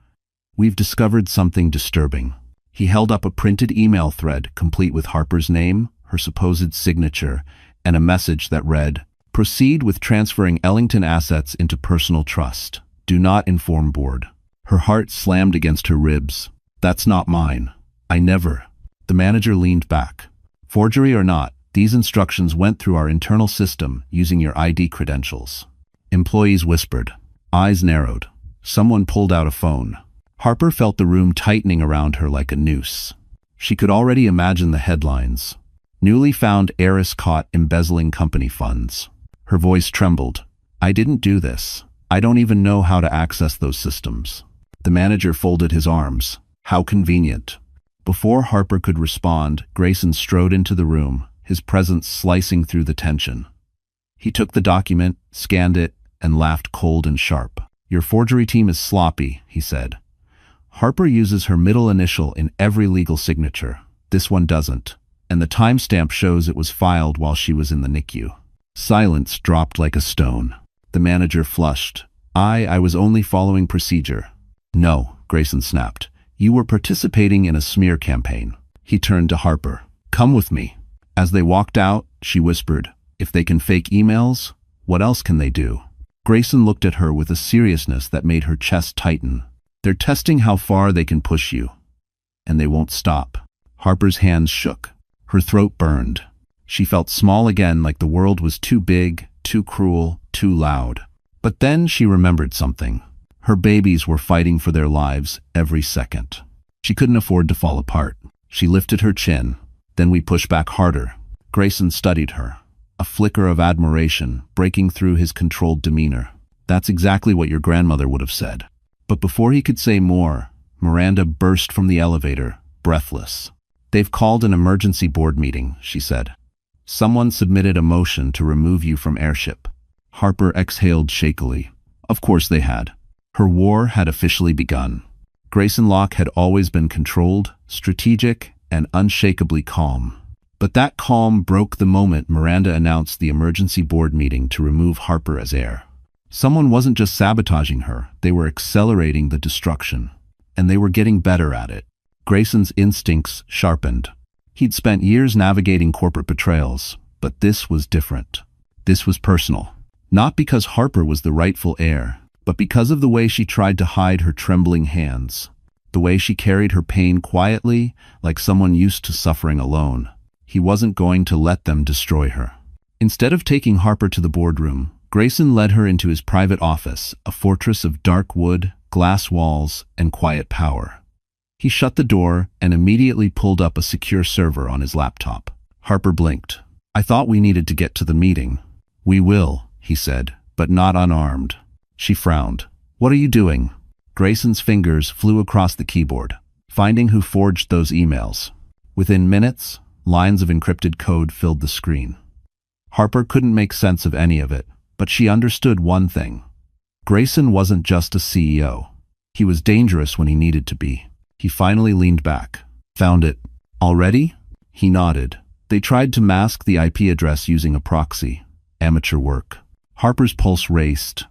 "we've discovered something disturbing." He held up a printed email thread complete with Harper's name, her supposed signature, and a message that read, "Proceed with transferring Ellington assets into personal trust. Do not inform board." Her heart slammed against her ribs. "That's not mine. I never." The manager leaned back. "Forgery or not, these instructions went through our internal system using your ID credentials." Employees whispered. Eyes narrowed. Someone pulled out a phone. Harper felt the room tightening around her like a noose. She could already imagine the headlines. "Newly found heiress caught embezzling company funds." Her voice trembled. "I didn't do this. I don't even know how to access those systems." The manager folded his arms. How convenient. Before Harper could respond, Grayson strode into the room, his presence slicing through the tension. He took the document, scanned it, and laughed cold and sharp. "Your forgery team is sloppy," he said. "Harper uses her middle initial in every legal signature. This one doesn't, and the timestamp shows it was filed while she was in the NICU." Silence dropped like a stone. The manager flushed. I was only following procedure." "No," Grayson snapped. "You were participating in a smear campaign." He turned to Harper. Come with me. As they walked out, she whispered, if they can fake emails, what else can they do? Grayson looked at her with a seriousness that made her chest tighten. They're testing how far they can push you. And they won't stop. Harper's hands shook. Her throat burned. She felt small again, like the world was too big, too cruel, too loud. But then she remembered something. Her babies were fighting for their lives every second. She couldn't afford to fall apart. She lifted her chin. Then we pushed back harder. Grayson studied her. A flicker of admiration breaking through his controlled demeanor. That's exactly what your grandmother would have said. But before he could say more, Miranda burst from the elevator, breathless. They've called an emergency board meeting, she said. Someone submitted a motion to remove you from airship. Harper exhaled shakily. Of course they had. Her war had officially begun. Grayson Locke had always been controlled, strategic, and unshakably calm. But that calm broke the moment Miranda announced the emergency board meeting to remove Harper as heir. Someone wasn't just sabotaging her, they were accelerating the destruction. And they were getting better at it. Grayson's instincts sharpened. He'd spent years navigating corporate betrayals, but this was different. This was personal. Not because Harper was the rightful heir, but because of the way she tried to hide her trembling hands. The way she carried her pain quietly, like someone used to suffering alone. He wasn't going to let them destroy her. Instead of taking Harper to the boardroom, Grayson led her into his private office, a fortress of dark wood, glass walls, and quiet power. He shut the door and immediately pulled up a secure server on his laptop. Harper blinked. I thought we needed to get to the meeting. We will, he said, but not unarmed. She frowned. What are you doing? Grayson's fingers flew across the keyboard, finding who forged those emails. Within minutes, lines of encrypted code filled the screen. Harper couldn't make sense of any of it, but she understood one thing. Grayson wasn't just a CEO. He was dangerous when he needed to be. He finally leaned back. Found it. Already? He nodded. They tried to mask the IP address using a proxy. Amateur work. Harper's pulse raced.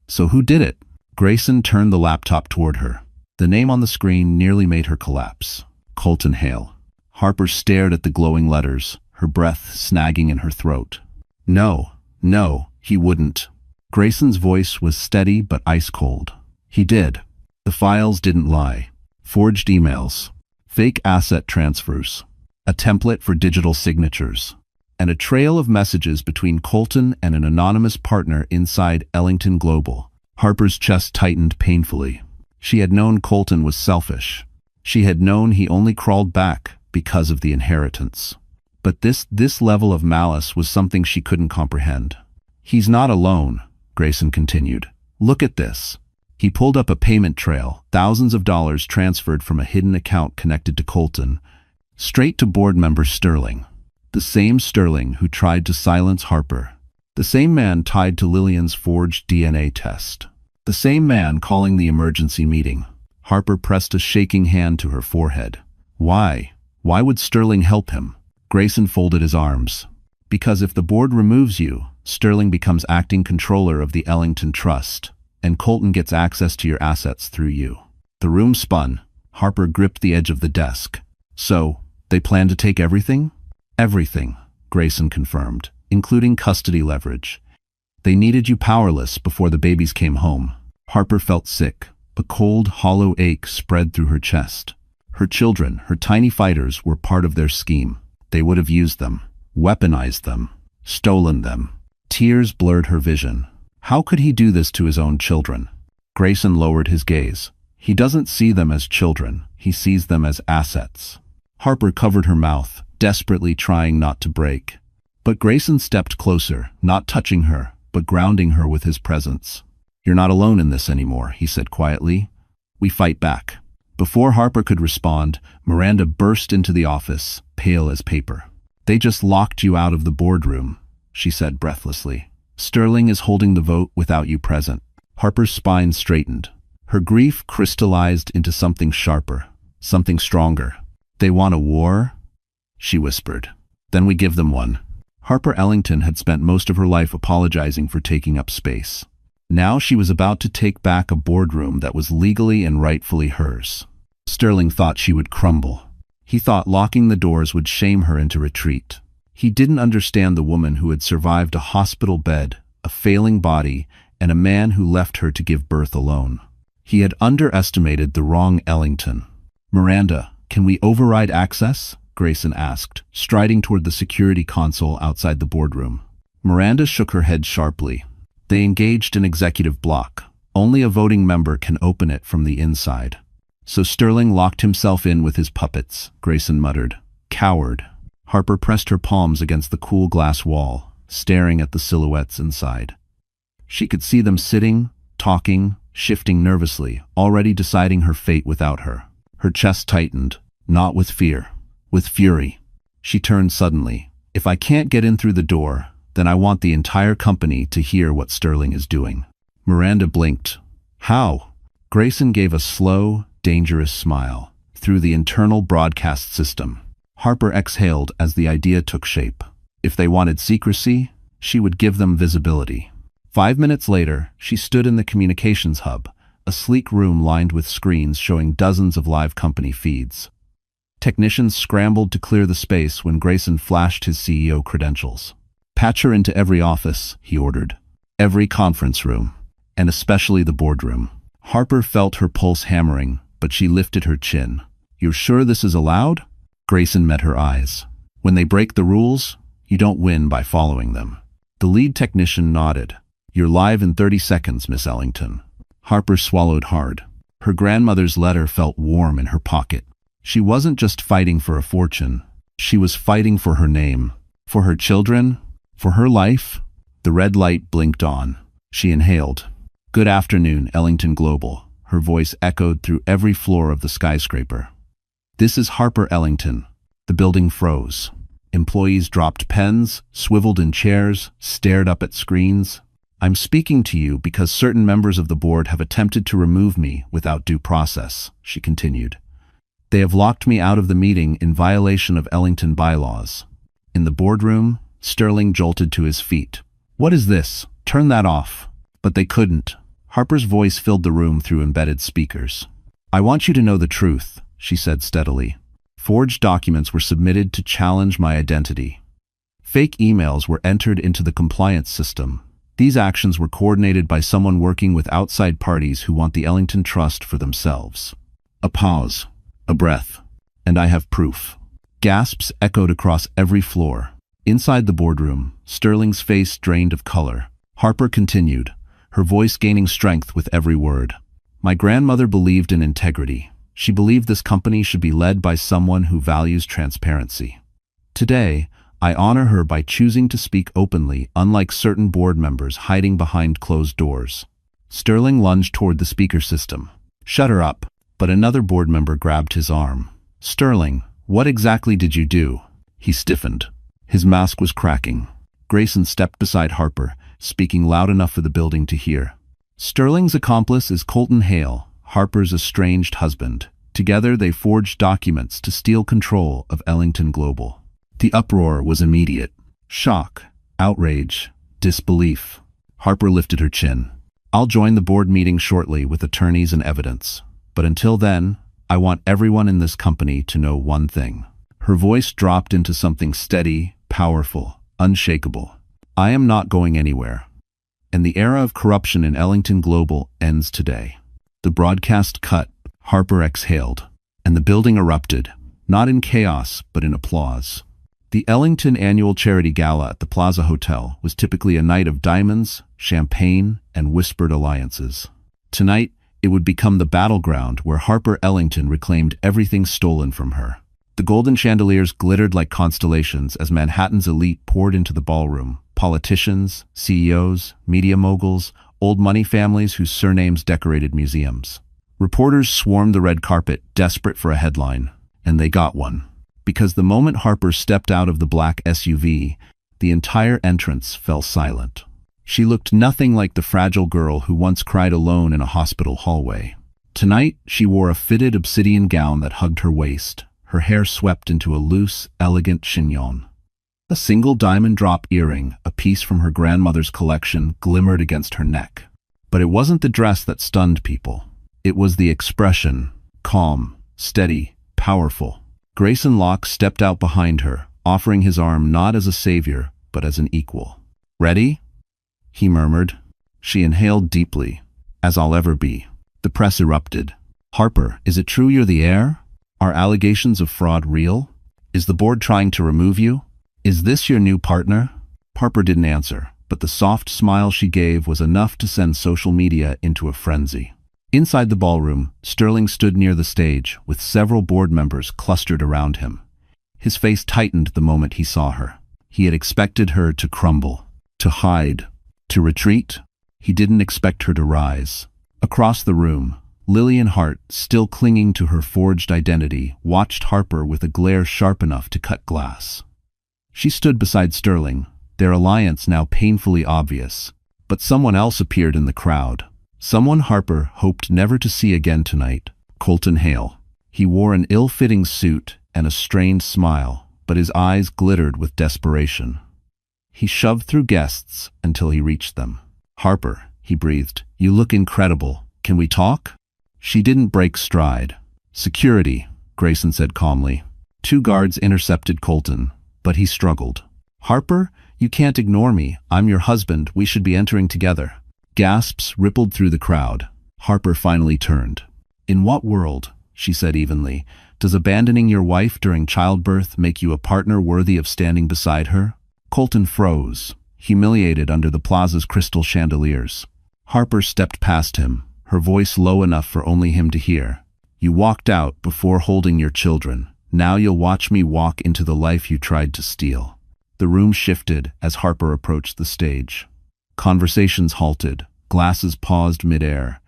So who did it? Grayson turned the laptop toward her. The name on the screen nearly made her collapse. Colton Hale. Harper stared at the glowing letters, her breath snagging in her throat. No, he wouldn't. Grayson's voice was steady but ice-cold. He did. The files didn't lie. Forged emails, fake asset transfers, a template for digital signatures, and a trail of messages between Colton and an anonymous partner inside Ellington Global. Harper's chest tightened painfully. She had known Colton was selfish. She had known he only crawled back because of the inheritance. But this level of malice was something she couldn't comprehend. He's not alone, Grayson continued. Look at this. He pulled up a payment trail, thousands of dollars transferred from a hidden account connected to Colton, straight to board member Sterling. The same Sterling who tried to silence Harper. The same man tied to Lillian's forged DNA test. The same man calling the emergency meeting. Harper pressed a shaking hand to her forehead. Why? Why would Sterling help him? Grayson folded his arms. Because if the board removes you, Sterling becomes acting controller of the Ellington Trust, and Colton gets access to your assets through you. The room spun. Harper gripped the edge of the desk. So, they plan to take everything? Everything, Grayson confirmed, including custody leverage. They needed you powerless before the babies came home. Harper felt sick. A cold, hollow ache spread through her chest. Her children, her tiny fighters, were part of their scheme. They would have used them, weaponized them, stolen them. Tears blurred her vision. How could he do this to his own children? Grayson lowered his gaze. He doesn't see them as children. He sees them as assets. Harper covered her mouth, desperately trying not to break. But Grayson stepped closer, not touching her, but grounding her with his presence. You're not alone in this anymore, he said quietly. We fight back. Before Harper could respond, Miranda burst into the office, pale as paper. They just locked you out of the boardroom, she said breathlessly. Sterling is holding the vote without you present. Harper's spine straightened. Her grief crystallized into something sharper, something stronger. They want a war? She whispered. Then we give them one. Harper Ellington had spent most of her life apologizing for taking up space. Now she was about to take back a boardroom that was legally and rightfully hers. Sterling thought she would crumble. He thought locking the doors would shame her into retreat. He didn't understand the woman who had survived a hospital bed, a failing body, and a man who left her to give birth alone. He had underestimated the wrong Ellington. "Miranda, can we override access?" Grayson asked, striding toward the security console outside the boardroom. Miranda shook her head sharply. They engaged in executive block. Only a voting member can open it from the inside. "So Sterling locked himself in with his puppets," Grayson muttered. "Coward." Harper pressed her palms against the cool glass wall, staring at the silhouettes inside. She could see them sitting, talking, shifting nervously, already deciding her fate without her. Her chest tightened, not with fear, with fury. She turned suddenly. "If I can't get in through the door, then I want the entire company to hear what Sterling is doing." Miranda blinked. "How?" Grayson gave a slow, dangerous smile. "Through the internal broadcast system." Harper exhaled as the idea took shape. If they wanted secrecy, she would give them visibility. 5 minutes later, she stood in the communications hub, a sleek room lined with screens showing dozens of live company feeds. Technicians scrambled to clear the space when Grayson flashed his CEO credentials. "Patch her into every office," he ordered. "Every conference room, and especially the boardroom." Harper felt her pulse hammering, but she lifted her chin. "You're sure this is allowed?" Grayson met her eyes. "When they break the rules, you don't win by following them." The lead technician nodded. "You're live in 30 seconds, Miss Ellington." Harper swallowed hard. Her grandmother's letter felt warm in her pocket. She wasn't just fighting for a fortune. She was fighting for her name, for her children, for her life. The red light blinked on. She inhaled. "Good afternoon, Ellington Global." Her voice echoed through every floor of the skyscraper. "This is Harper Ellington." The building froze. Employees dropped pens, swiveled in chairs, stared up at screens. "I'm speaking to you because certain members of the board have attempted to remove me without due process," she continued. "They have locked me out of the meeting in violation of Ellington bylaws." In the boardroom, Sterling jolted to his feet. "What is this? Turn that off." But they couldn't. Harper's voice filled the room through embedded speakers. "I want you to know the truth," she said steadily. "Forged documents were submitted to challenge my identity. Fake emails were entered into the compliance system. These actions were coordinated by someone working with outside parties who want the Ellington Trust for themselves." A pause, a breath, and "I have proof." Gasps echoed across every floor. Inside the boardroom, Sterling's face drained of color. Harper continued, her voice gaining strength with every word. "My grandmother believed in integrity. She believed this company should be led by someone who values transparency. Today, I honor her by choosing to speak openly, unlike certain board members hiding behind closed doors." Sterling lunged toward the speaker system. "Shut her up." But another board member grabbed his arm. "Sterling, what exactly did you do?" He stiffened. His mask was cracking. Grayson stepped beside Harper, speaking loud enough for the building to hear. "Sterling's accomplice is Colton Hale, Harper's estranged husband. Together they forged documents to steal control of Ellington Global." The uproar was immediate. Shock, outrage, disbelief. Harper lifted her chin. "I'll join the board meeting shortly with attorneys and evidence. But until then, I want everyone in this company to know one thing." Her voice dropped into something steady, powerful, unshakable. "I am not going anywhere. And the era of corruption in Ellington Global ends today." The broadcast cut. Harper exhaled. And the building erupted, not in chaos, but in applause. The Ellington Annual Charity Gala at the Plaza Hotel was typically a night of diamonds, champagne, and whispered alliances. Tonight, it would become the battleground where Harper Ellington reclaimed everything stolen from her. The golden chandeliers glittered like constellations as Manhattan's elite poured into the ballroom. Politicians, CEOs, media moguls, old money families whose surnames decorated museums. Reporters swarmed the red carpet, desperate for a headline. And they got one. Because the moment Harper stepped out of the black SUV, the entire entrance fell silent. She looked nothing like the fragile girl who once cried alone in a hospital hallway. Tonight, she wore a fitted obsidian gown that hugged her waist, her hair swept into a loose, elegant chignon. A single diamond drop earring, a piece from her grandmother's collection, glimmered against her neck. But it wasn't the dress that stunned people. It was the expression, calm, steady, powerful. Grayson Locke stepped out behind her, offering his arm not as a savior, but as an equal. "Ready?" he murmured. She inhaled deeply. "As I'll ever be." The press erupted. "Harper, is it true you're the heir? Are allegations of fraud real? Is the board trying to remove you? Is this your new partner?" Harper didn't answer, but the soft smile she gave was enough to send social media into a frenzy. Inside the ballroom, Sterling stood near the stage, with several board members clustered around him. His face tightened the moment he saw her. He had expected her to crumble, to hide, to retreat. He didn't expect her to rise. Across the room, Lillian Hart, still clinging to her forged identity, watched Harper with a glare sharp enough to cut glass. She stood beside Sterling, their alliance now painfully obvious. But someone else appeared in the crowd. Someone Harper hoped never to see again tonight. Colton Hale. He wore an ill-fitting suit and a strained smile, but his eyes glittered with desperation. He shoved through guests until he reached them. "Harper," he breathed, "you look incredible. Can we talk?" She didn't break stride. "Security," Grayson said calmly. 2 guards intercepted Colton, but he struggled. "Harper, you can't ignore me. I'm your husband. We should be entering together." Gasps rippled through the crowd. Harper finally turned. "In what world," she said evenly, "does abandoning your wife during childbirth make you a partner worthy of standing beside her?" Colton froze, humiliated under the plaza's crystal chandeliers. Harper stepped past him, her voice low enough for only him to hear. "You walked out before holding your children. Now you'll watch me walk into the life you tried to steal." The room shifted as Harper approached the stage. Conversations halted, glasses paused midair.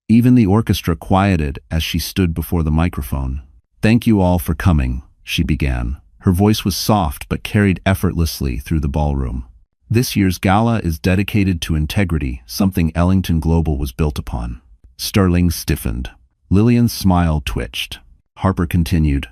Even the orchestra quieted as she stood before the microphone. "Thank you all for coming," she began. Her voice was soft but carried effortlessly through the ballroom. "This year's gala is dedicated to integrity, something Ellington Global was built upon." Sterling stiffened. Lillian's smile twitched. Harper continued.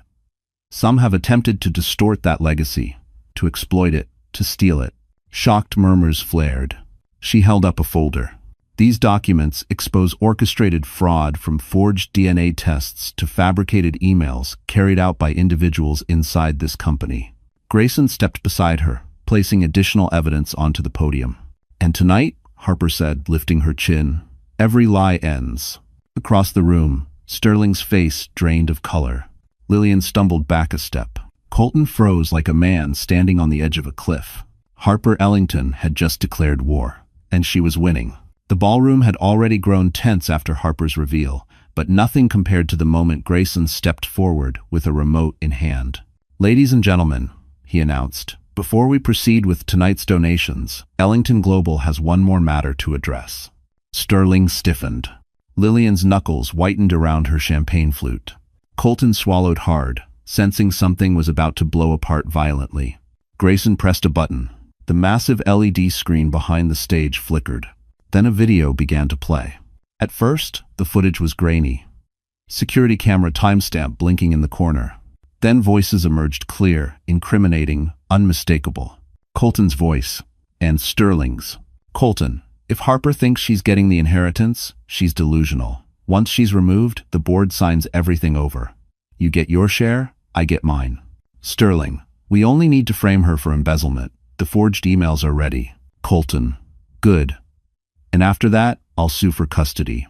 "Some have attempted to distort that legacy, to exploit it, to steal it." Shocked murmurs flared. She held up a folder. "These documents expose orchestrated fraud from forged DNA tests to fabricated emails carried out by individuals inside this company." Grayson stepped beside her, placing additional evidence onto the podium. "And tonight," Harper said, lifting her chin, "every lie ends." Across the room, Sterling's face drained of color. Lillian stumbled back a step. Colton froze like a man standing on the edge of a cliff. Harper Ellington had just declared war, and she was winning. The ballroom had already grown tense after Harper's reveal, but nothing compared to the moment Grayson stepped forward with a remote in hand. "Ladies and gentlemen," he announced, "before we proceed with tonight's donations, Ellington Global has one more matter to address." Sterling stiffened. Lillian's knuckles whitened around her champagne flute. Colton swallowed hard, sensing something was about to blow apart violently. Grayson pressed a button. The massive LED screen behind the stage flickered. Then a video began to play. At first, the footage was grainy. Security camera timestamp blinking in the corner. Then voices emerged clear, incriminating, unmistakable. Colton's voice, and Sterling's. "Colton, if Harper thinks she's getting the inheritance, she's delusional. Once she's removed, the board signs everything over. You get your share, I get mine." Sterling, "We only need to frame her for embezzlement. The forged emails are ready." Colton, "Good. And after that, I'll sue for custody.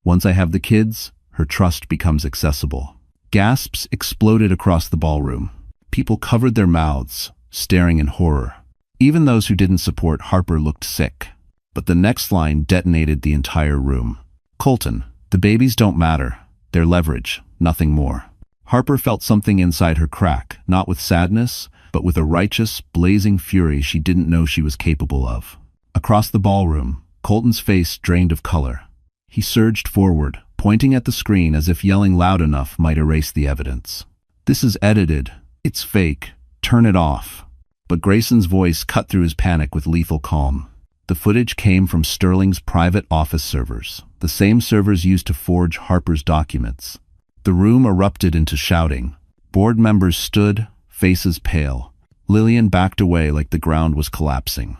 Once I have the kids, her trust becomes accessible." Gasps exploded across the ballroom. People covered their mouths, staring in horror. Even those who didn't support Harper looked sick. But the next line detonated the entire room. "Colton, the babies don't matter. They're leverage, nothing more." Harper felt something inside her crack, not with sadness, but with a righteous, blazing fury she didn't know she was capable of. Across the ballroom, Colton's face drained of color. He surged forward, pointing at the screen as if yelling loud enough might erase the evidence. "This is edited. It's fake. Turn it off." But Grayson's voice cut through his panic with lethal calm. The footage came from Sterling's private office servers, the same servers used to forge Harper's documents. The room erupted into shouting. Board members stood, faces pale. Lillian backed away like the ground was collapsing.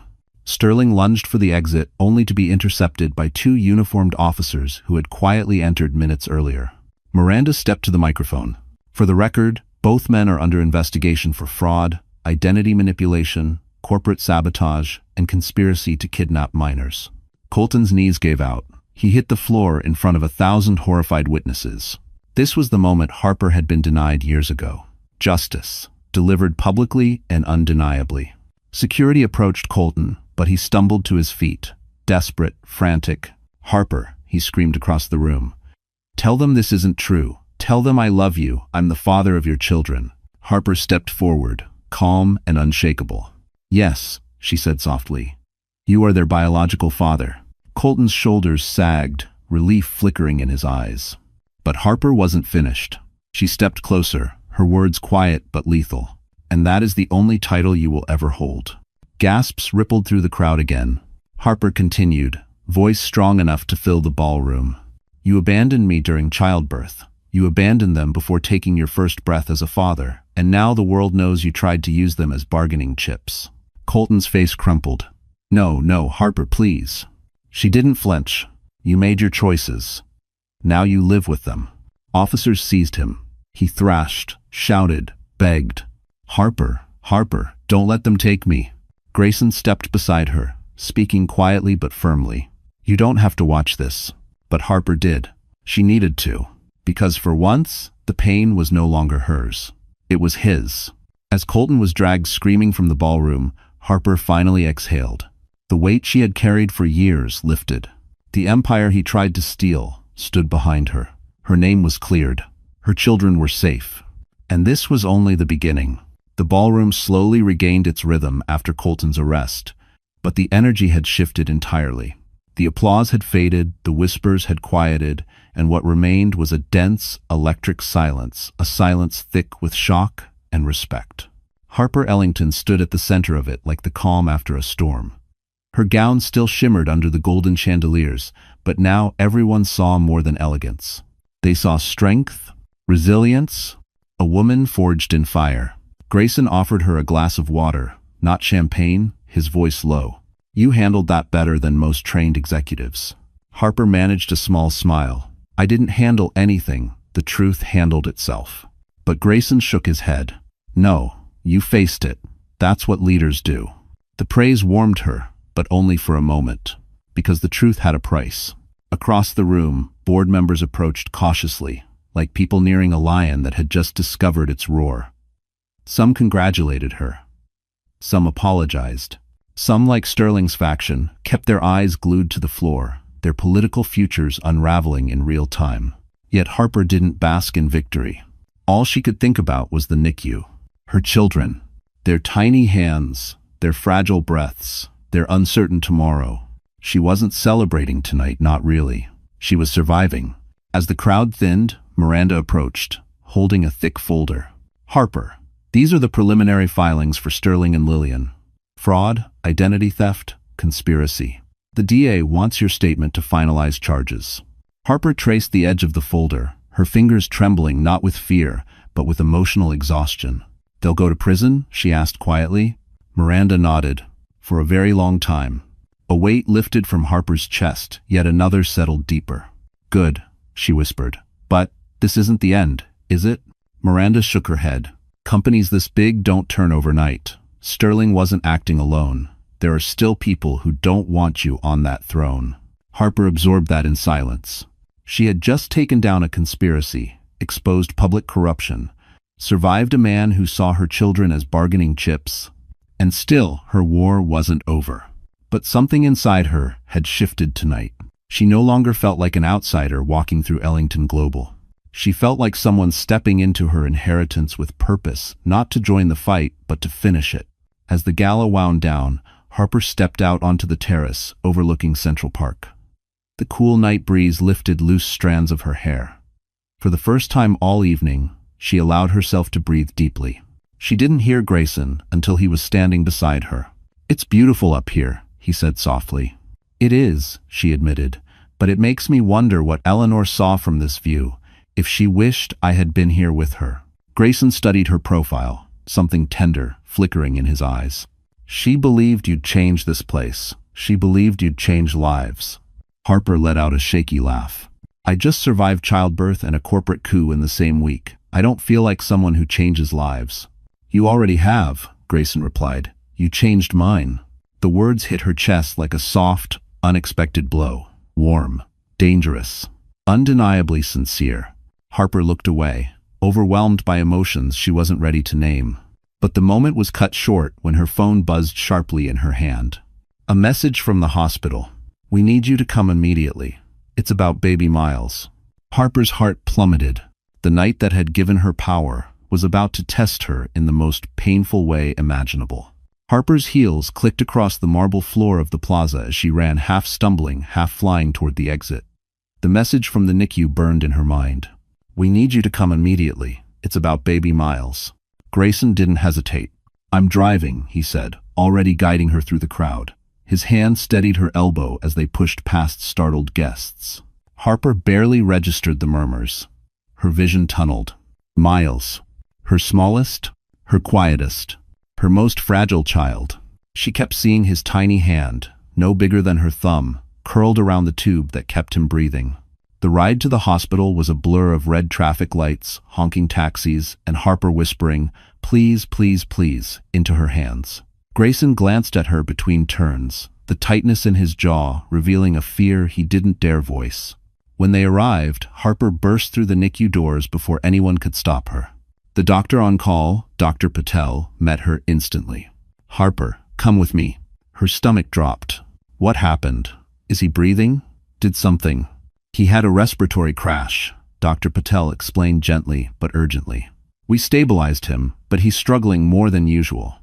Sterling lunged for the exit, only to be intercepted by 2 uniformed officers who had quietly entered minutes earlier. Miranda stepped to the microphone. "For the record, Both men are under investigation for fraud, identity manipulation, corporate sabotage, and conspiracy to kidnap minors. Colton's knees gave out. He hit the floor in front of 1,000 horrified witnesses. This was the moment Harper had been denied years ago. Justice, delivered publicly and undeniably. Security approached Colton, but he stumbled to his feet, desperate, frantic. "Harper," he screamed across the room. "Tell them this isn't true. Tell them I love you. I'm the father of your children." Harper stepped forward, calm and unshakable. "Yes," she said softly. "You are their biological father." Colton's shoulders sagged, relief flickering in his eyes. But Harper wasn't finished. She stepped closer, her words quiet but lethal. "And that is the only title you will ever hold." Gasps rippled through the crowd again. Harper continued, voice strong enough to fill the ballroom. "You abandoned me during childbirth. You abandoned them before taking your first breath as a father, and now the world knows you tried to use them as bargaining chips." Colton's face crumpled. No, Harper, please." She didn't flinch. "You made your choices. Now you live with them." Officers seized him. He thrashed, shouted, begged. Harper, don't let them take me." Grayson stepped beside her, speaking quietly but firmly. "You don't have to watch this." But Harper did. She needed to. Because for once, the pain was no longer hers. It was his. As Colton was dragged screaming from the ballroom, Harper finally exhaled. The weight she had carried for years lifted. The empire he tried to steal stood behind her. Her name was cleared. Her children were safe. And this was only the beginning. The ballroom slowly regained its rhythm after Colton's arrest, but the energy had shifted entirely. The applause had faded, the whispers had quieted, and what remained was a dense, electric silence, a silence thick with shock and respect. Harper Ellington stood at the center of it like the calm after a storm. Her gown still shimmered under the golden chandeliers, but now everyone saw more than elegance. They saw strength, resilience, a woman forged in fire. Grayson offered her a glass of water, not champagne, his voice low. "You handled that better than most trained executives." Harper managed a small smile. "I didn't handle anything, the truth handled itself." But Grayson shook his head. "No, you faced it. That's what leaders do." The praise warmed her, but only for a moment, because the truth had a price. Across the room, board members approached cautiously, like people nearing a lion that had just discovered its roar. Some congratulated her. Some apologized. Some, like Sterling's faction, kept their eyes glued to the floor, their political futures unraveling in real time. Yet Harper didn't bask in victory. All she could think about was the NICU. Her children. Their tiny hands, their fragile breaths, their uncertain tomorrow. She wasn't celebrating tonight, not really. She was surviving. As the crowd thinned, Miranda approached, holding a thick folder. "Harper, these are the preliminary filings for Sterling and Lillian. Fraud, identity theft, conspiracy. The DA wants your statement to finalize charges." Harper traced the edge of the folder, her fingers trembling not with fear, but with emotional exhaustion. "They'll go to prison?" she asked quietly. Miranda nodded. For a very long time. A weight lifted from Harper's chest, yet another settled deeper. "Good," she whispered. "But this isn't the end, is it?" Miranda shook her head. "Companies this big don't turn overnight. Sterling wasn't acting alone. There are still people who don't want you on that throne." Harper absorbed that in silence. She had just taken down a conspiracy, exposed public corruption, survived a man who saw her children as bargaining chips, and still her war wasn't over. But something inside her had shifted tonight. She no longer felt like an outsider walking through Ellington Global. She felt like someone stepping into her inheritance with purpose, not to join the fight, but to finish it. As the gala wound down, Harper stepped out onto the terrace overlooking Central Park. The cool night breeze lifted loose strands of her hair. For the first time all evening, she allowed herself to breathe deeply. She didn't hear Grayson until he was standing beside her. "It's beautiful up here," he said softly. "It is," she admitted, "but it makes me wonder what Eleanor saw from this view, if she wished I had been here with her." Grayson studied her profile, something tender flickering in his eyes. "She believed you'd change this place. She believed you'd change lives." Harper let out a shaky laugh. "I just survived childbirth and a corporate coup in the same week. I don't feel like someone who changes lives. You already have, Grayson replied. You changed mine. The words hit her chest like a soft, unexpected blow. Warm, dangerous, undeniably sincere. Harper looked away, overwhelmed by emotions she wasn't ready to name. But the moment was cut short when her phone buzzed sharply in her hand. A message from the hospital. We need you to come immediately. It's about baby Miles. Harper's heart plummeted. The night that had given her power was about to test her in the most painful way imaginable. Harper's heels clicked across the marble floor of the plaza as she ran, half stumbling, half flying toward the exit. The message from the NICU burned in her mind. We need you to come immediately. It's about baby Miles. Grayson didn't hesitate. I'm driving, he said, already guiding her through the crowd. His hand steadied her elbow as they pushed past startled guests. Harper barely registered the murmurs. Her vision tunneled. Miles. Her smallest, her quietest, her most fragile child. She kept seeing his tiny hand, no bigger than her thumb, curled around the tube that kept him breathing. The ride to the hospital was a blur of red traffic lights, honking taxis, and Harper whispering, "Please, please, please," into her hands. Grayson glanced at her between turns, the tightness in his jaw revealing a fear he didn't dare voice. When they arrived, Harper burst through the NICU doors before anyone could stop her. The doctor on call, Dr. Patel, met her instantly. Harper, come with me. Her stomach dropped. What happened? Is he breathing? Did something? He had a respiratory crash, Dr. Patel explained gently but urgently. We stabilized him, but he's struggling more than usual.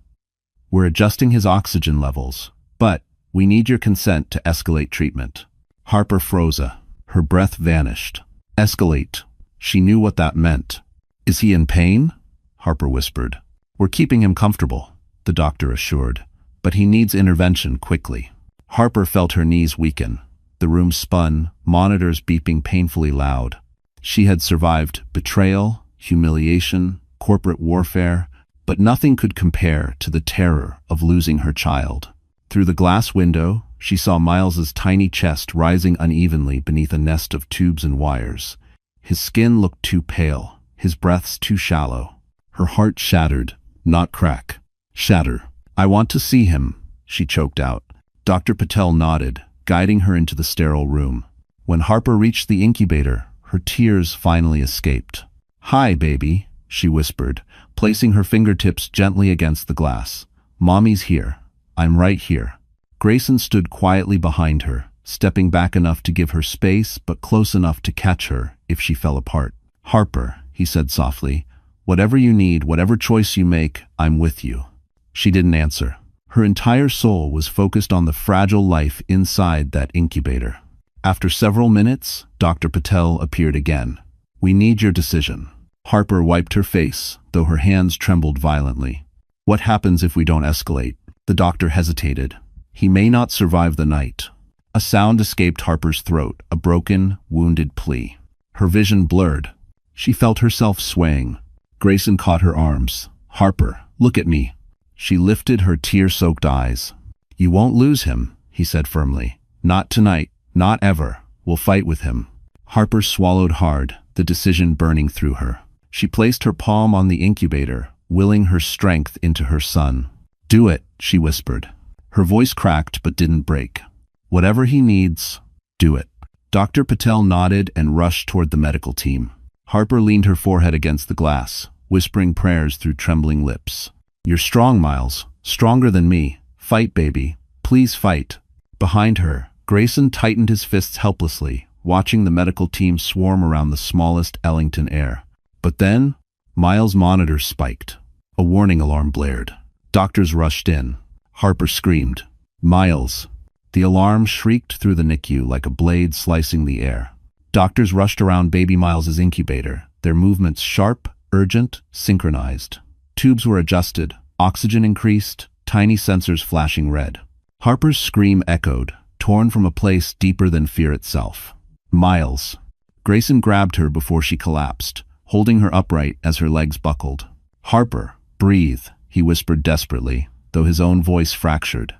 We're adjusting his oxygen levels, but we need your consent to escalate treatment. Harper froze. Her breath vanished. Escalate. She knew what that meant. Is he in pain? Harper whispered. We're keeping him comfortable, the doctor assured, but he needs intervention quickly. Harper felt her knees weaken. The room spun, monitors beeping painfully loud. She had survived betrayal, humiliation, corporate warfare, but nothing could compare to the terror of losing her child. Through the glass window, she saw Miles's tiny chest rising unevenly beneath a nest of tubes and wires. His skin looked too pale, his breaths too shallow. Her heart shattered, not crack. Shatter. I want to see him, she choked out. Dr. Patel nodded, guiding her into the sterile room. When Harper reached the incubator, her tears finally escaped. Hi, baby, she whispered, placing her fingertips gently against the glass. Mommy's here. I'm right here. Grayson stood quietly behind her, stepping back enough to give her space but close enough to catch her if she fell apart. Harper, he said softly, whatever you need, whatever choice you make, I'm with you. She didn't answer. Her entire soul was focused on the fragile life inside that incubator. After several minutes, Dr. Patel appeared again. We need your decision. Harper wiped her face, though her hands trembled violently. What happens if we don't escalate? The doctor hesitated. He may not survive the night. A sound escaped Harper's throat, a broken, wounded plea. Her vision blurred. She felt herself swaying. Grayson caught her arms. Harper, look at me. She lifted her tear-soaked eyes. You won't lose him, he said firmly. Not tonight, not ever. We'll fight with him. Harper swallowed hard, the decision burning through her. She placed her palm on the incubator, willing her strength into her son. Do it, she whispered. Her voice cracked but didn't break. Whatever he needs, do it. Dr. Patel nodded and rushed toward the medical team. Harper leaned her forehead against the glass, whispering prayers through trembling lips. You're strong, Miles. Stronger than me. Fight, baby. Please fight. Behind her, Grayson tightened his fists helplessly, watching the medical team swarm around the smallest Ellington heir. But then, Miles' monitor spiked. A warning alarm blared. Doctors rushed in. Harper screamed. Miles. The alarm shrieked through the NICU like a blade slicing the air. Doctors rushed around baby Miles's incubator, their movements sharp, urgent, synchronized. Tubes were adjusted, oxygen increased, tiny sensors flashing red. Harper's scream echoed, torn from a place deeper than fear itself. Miles. Grayson grabbed her before she collapsed, holding her upright as her legs buckled. Harper, breathe, he whispered desperately, though his own voice fractured.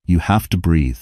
You have to breathe.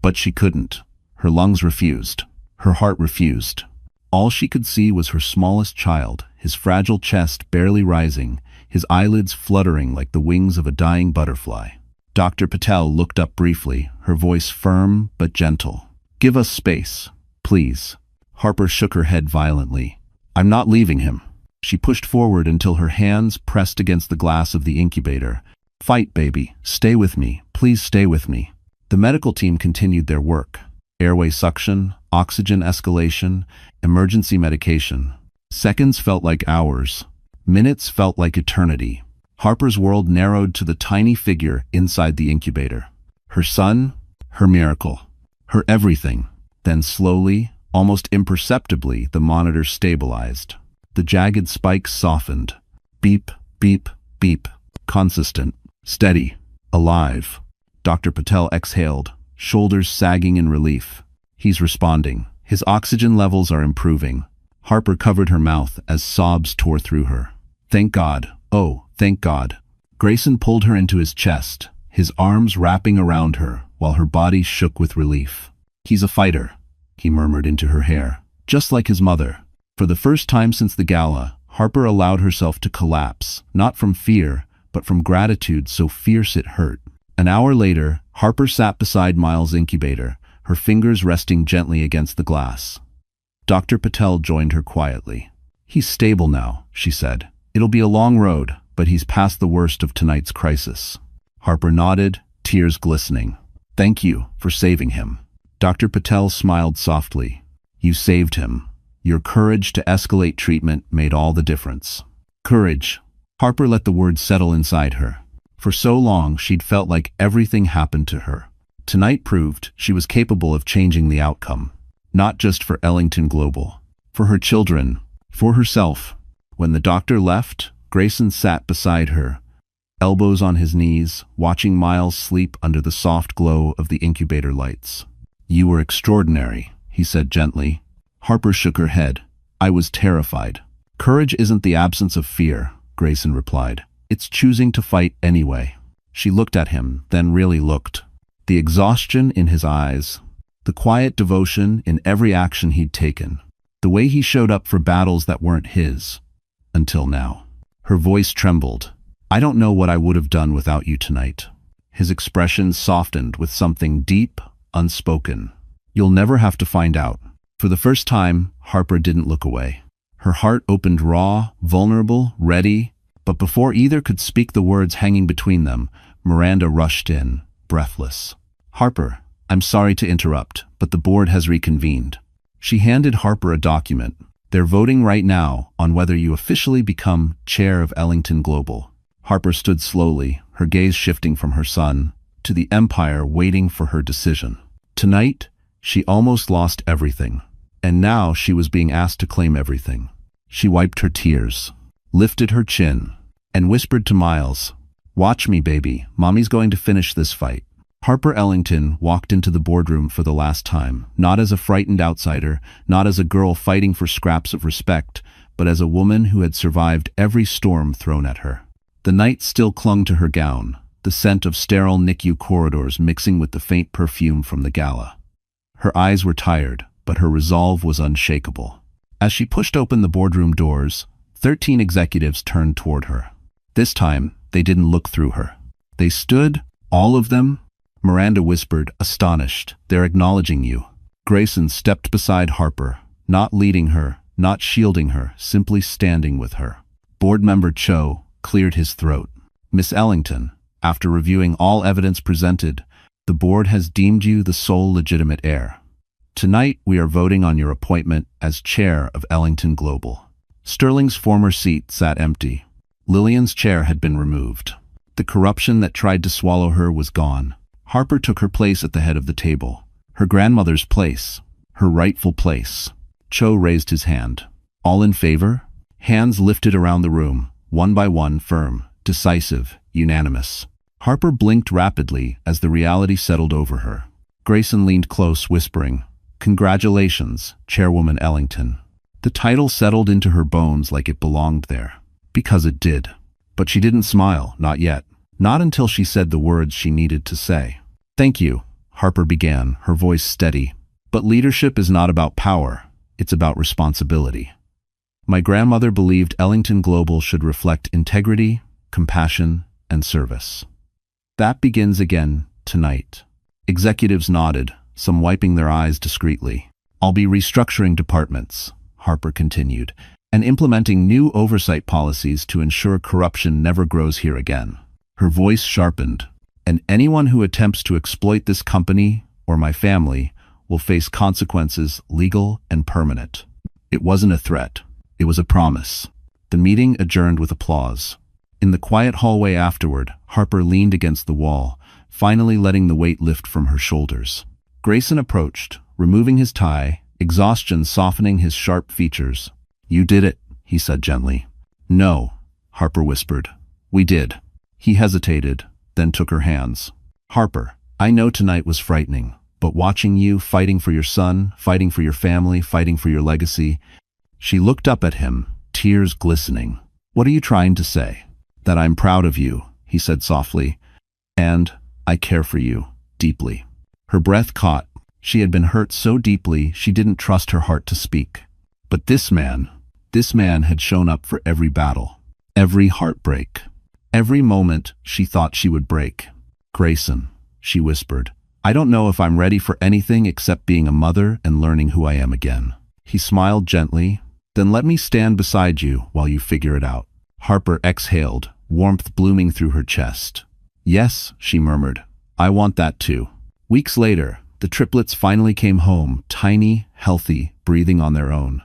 But she couldn't. Her lungs refused. Her heart refused. All she could see was her smallest child, his fragile chest barely rising, his eyelids fluttering like the wings of a dying butterfly. Dr. Patel looked up briefly, her voice firm but gentle. "Give us space, please." Harper shook her head violently. "I'm not leaving him." She pushed forward until her hands pressed against the glass of the incubator. "Fight, baby. Stay with me. Please stay with me." The medical team continued their work. Airway suction, oxygen escalation, emergency medication. Seconds felt like hours. Minutes felt like eternity. Harper's world narrowed to the tiny figure inside the incubator. Her son, her miracle, her everything. Then slowly, almost imperceptibly, the monitor stabilized. The jagged spikes softened. Beep, beep, beep. Consistent, steady, alive. Dr. Patel exhaled, shoulders sagging in relief. He's responding. His oxygen levels are improving. Harper covered her mouth as sobs tore through her. "Thank God. Oh, thank God." Grayson pulled her into his chest, his arms wrapping around her while her body shook with relief. "He's a fighter," he murmured into her hair, "just like his mother." For the first time since the gala, Harper allowed herself to collapse, not from fear, but from gratitude so fierce it hurt. An hour later, Harper sat beside Miles' incubator, her fingers resting gently against the glass. Dr. Patel joined her quietly. "He's stable now," she said. "It'll be a long road, but he's past the worst of tonight's crisis." Harper nodded, tears glistening. "Thank you for saving him." Dr. Patel smiled softly. "You saved him. Your courage to escalate treatment made all the difference." Courage. Harper let the word settle inside her. For so long, she'd felt like everything happened to her. Tonight proved she was capable of changing the outcome. Not just for Ellington Global. For her children. For herself. When the doctor left, Grayson sat beside her, elbows on his knees, watching Miles sleep under the soft glow of the incubator lights. "You were extraordinary," he said gently. Harper shook her head. "I was terrified." "Courage isn't the absence of fear," Grayson replied. "It's choosing to fight anyway." She looked at him, then really looked. The exhaustion in his eyes, the quiet devotion in every action he'd taken, the way he showed up for battles that weren't his. Until now. Her voice trembled. "I don't know what I would have done without you tonight." His expression softened with something deep, unspoken. "You'll never have to find out." For the first time, Harper didn't look away. Her heart opened raw, vulnerable, ready, but before either could speak the words hanging between them, Miranda rushed in, breathless. "Harper, I'm sorry to interrupt, but the board has reconvened." She handed Harper a document. "They're voting right now on whether you officially become chair of Ellington Global." Harper stood slowly, her gaze shifting from her son to the empire waiting for her decision. Tonight, she almost lost everything. And now she was being asked to claim everything. She wiped her tears, lifted her chin, and whispered to Miles, "Watch me, baby. Mommy's going to finish this fight." Harper Ellington walked into the boardroom for the last time, not as a frightened outsider, not as a girl fighting for scraps of respect, but as a woman who had survived every storm thrown at her. The night still clung to her gown, the scent of sterile NICU corridors mixing with the faint perfume from the gala. Her eyes were tired, but her resolve was unshakable. As she pushed open the boardroom doors, 13 executives turned toward her. This time, they didn't look through her. They stood, all of them. Miranda whispered, astonished, "They're acknowledging you." Grayson stepped beside Harper, not leading her, not shielding her, simply standing with her. Board member Cho cleared his throat. "Miss Ellington, after reviewing all evidence presented, the board has deemed you the sole legitimate heir. Tonight, we are voting on your appointment as chair of Ellington Global." Sterling's former seat sat empty. Lillian's chair had been removed. The corruption that tried to swallow her was gone. Harper took her place at the head of the table. Her grandmother's place. Her rightful place. Cho raised his hand. "All in favor?" Hands lifted around the room, one by one, firm, decisive, unanimous. Harper blinked rapidly as the reality settled over her. Grayson leaned close, whispering, "Congratulations, Chairwoman Ellington." The title settled into her bones like it belonged there. Because it did. But she didn't smile, not yet. Not until she said the words she needed to say. "Thank you," Harper began, her voice steady. "But leadership is not about power. it's about responsibility. My grandmother believed Ellington Global should reflect integrity, compassion, and service. That begins again tonight. Executives nodded, some wiping their eyes discreetly. I'll be restructuring departments, Harper continued, and implementing new oversight policies to ensure corruption never grows here again. Her voice sharpened. And anyone who attempts to exploit this company or my family will face consequences, legal and permanent. It wasn't a threat. It was a promise. The meeting adjourned with applause. In the quiet hallway afterward, Harper leaned against the wall, finally letting the weight lift from her shoulders. Grayson approached, removing his tie, exhaustion softening his sharp features. "You did it," he said gently. "No," Harper whispered. "We did." He hesitated, then took her hands. "Harper, I know tonight was frightening, but watching you fighting for your son, fighting for your family, fighting for your legacy." She looked up at him, tears glistening. "What are you trying to say?" "That I'm proud of you," he said softly, "and I care for you, deeply." Her breath caught. She had been hurt so deeply she didn't trust her heart to speak. But this man had shown up for every battle, every heartbreak. Every moment she thought she would break. "Grayson," she whispered, "I don't know if I'm ready for anything except being a mother and learning who I am again." He smiled gently. "Then let me stand beside you while you figure it out." Harper exhaled, warmth blooming through her chest. "Yes," she murmured, "I want that too." Weeks later, the triplets finally came home, tiny, healthy, breathing on their own.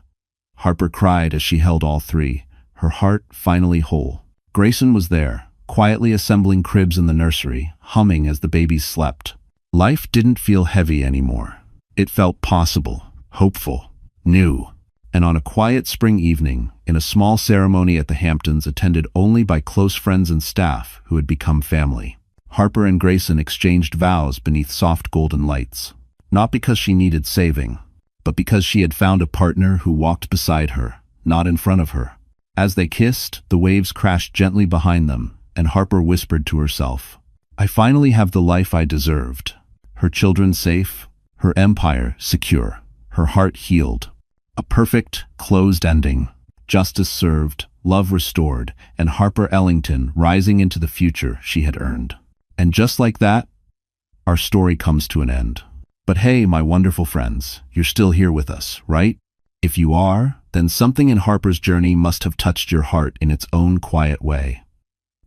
Harper cried as she held all three, her heart finally whole. Grayson was there, quietly assembling cribs in the nursery, humming as the babies slept. Life didn't feel heavy anymore. It felt possible, hopeful, new. And on a quiet spring evening, in a small ceremony at the Hamptons attended only by close friends and staff who had become family, Harper and Grayson exchanged vows beneath soft golden lights. Not because she needed saving, but because she had found a partner who walked beside her, not in front of her. As they kissed, the waves crashed gently behind them, and Harper whispered to herself, "I finally have the life I deserved." Her children safe, her empire secure, her heart healed. A perfect, closed ending. Justice served, love restored, and Harper Ellington rising into the future she had earned. And just like that, our story comes to an end. But hey, my wonderful friends, you're still here with us, right? If you are, then something in Harper's journey must have touched your heart in its own quiet way.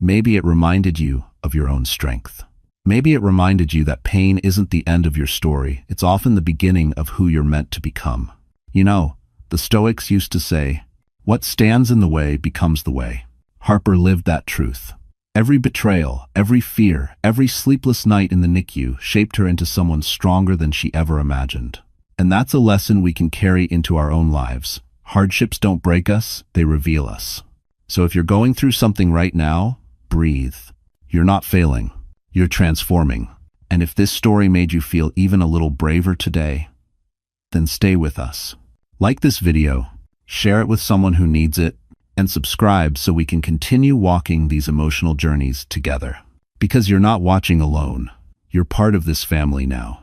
Maybe it reminded you of your own strength. Maybe it reminded you that pain isn't the end of your story, it's often the beginning of who you're meant to become. You know, the Stoics used to say, "What stands in the way becomes the way." Harper lived that truth. Every betrayal, every fear, every sleepless night in the NICU shaped her into someone stronger than she ever imagined. And that's a lesson we can carry into our own lives. Hardships don't break us, they reveal us. So if you're going through something right now, breathe. You're not failing, you're transforming. And if this story made you feel even a little braver today, then stay with us. Like this video, share it with someone who needs it, and subscribe so we can continue walking these emotional journeys together. Because you're not watching alone, you're part of this family now.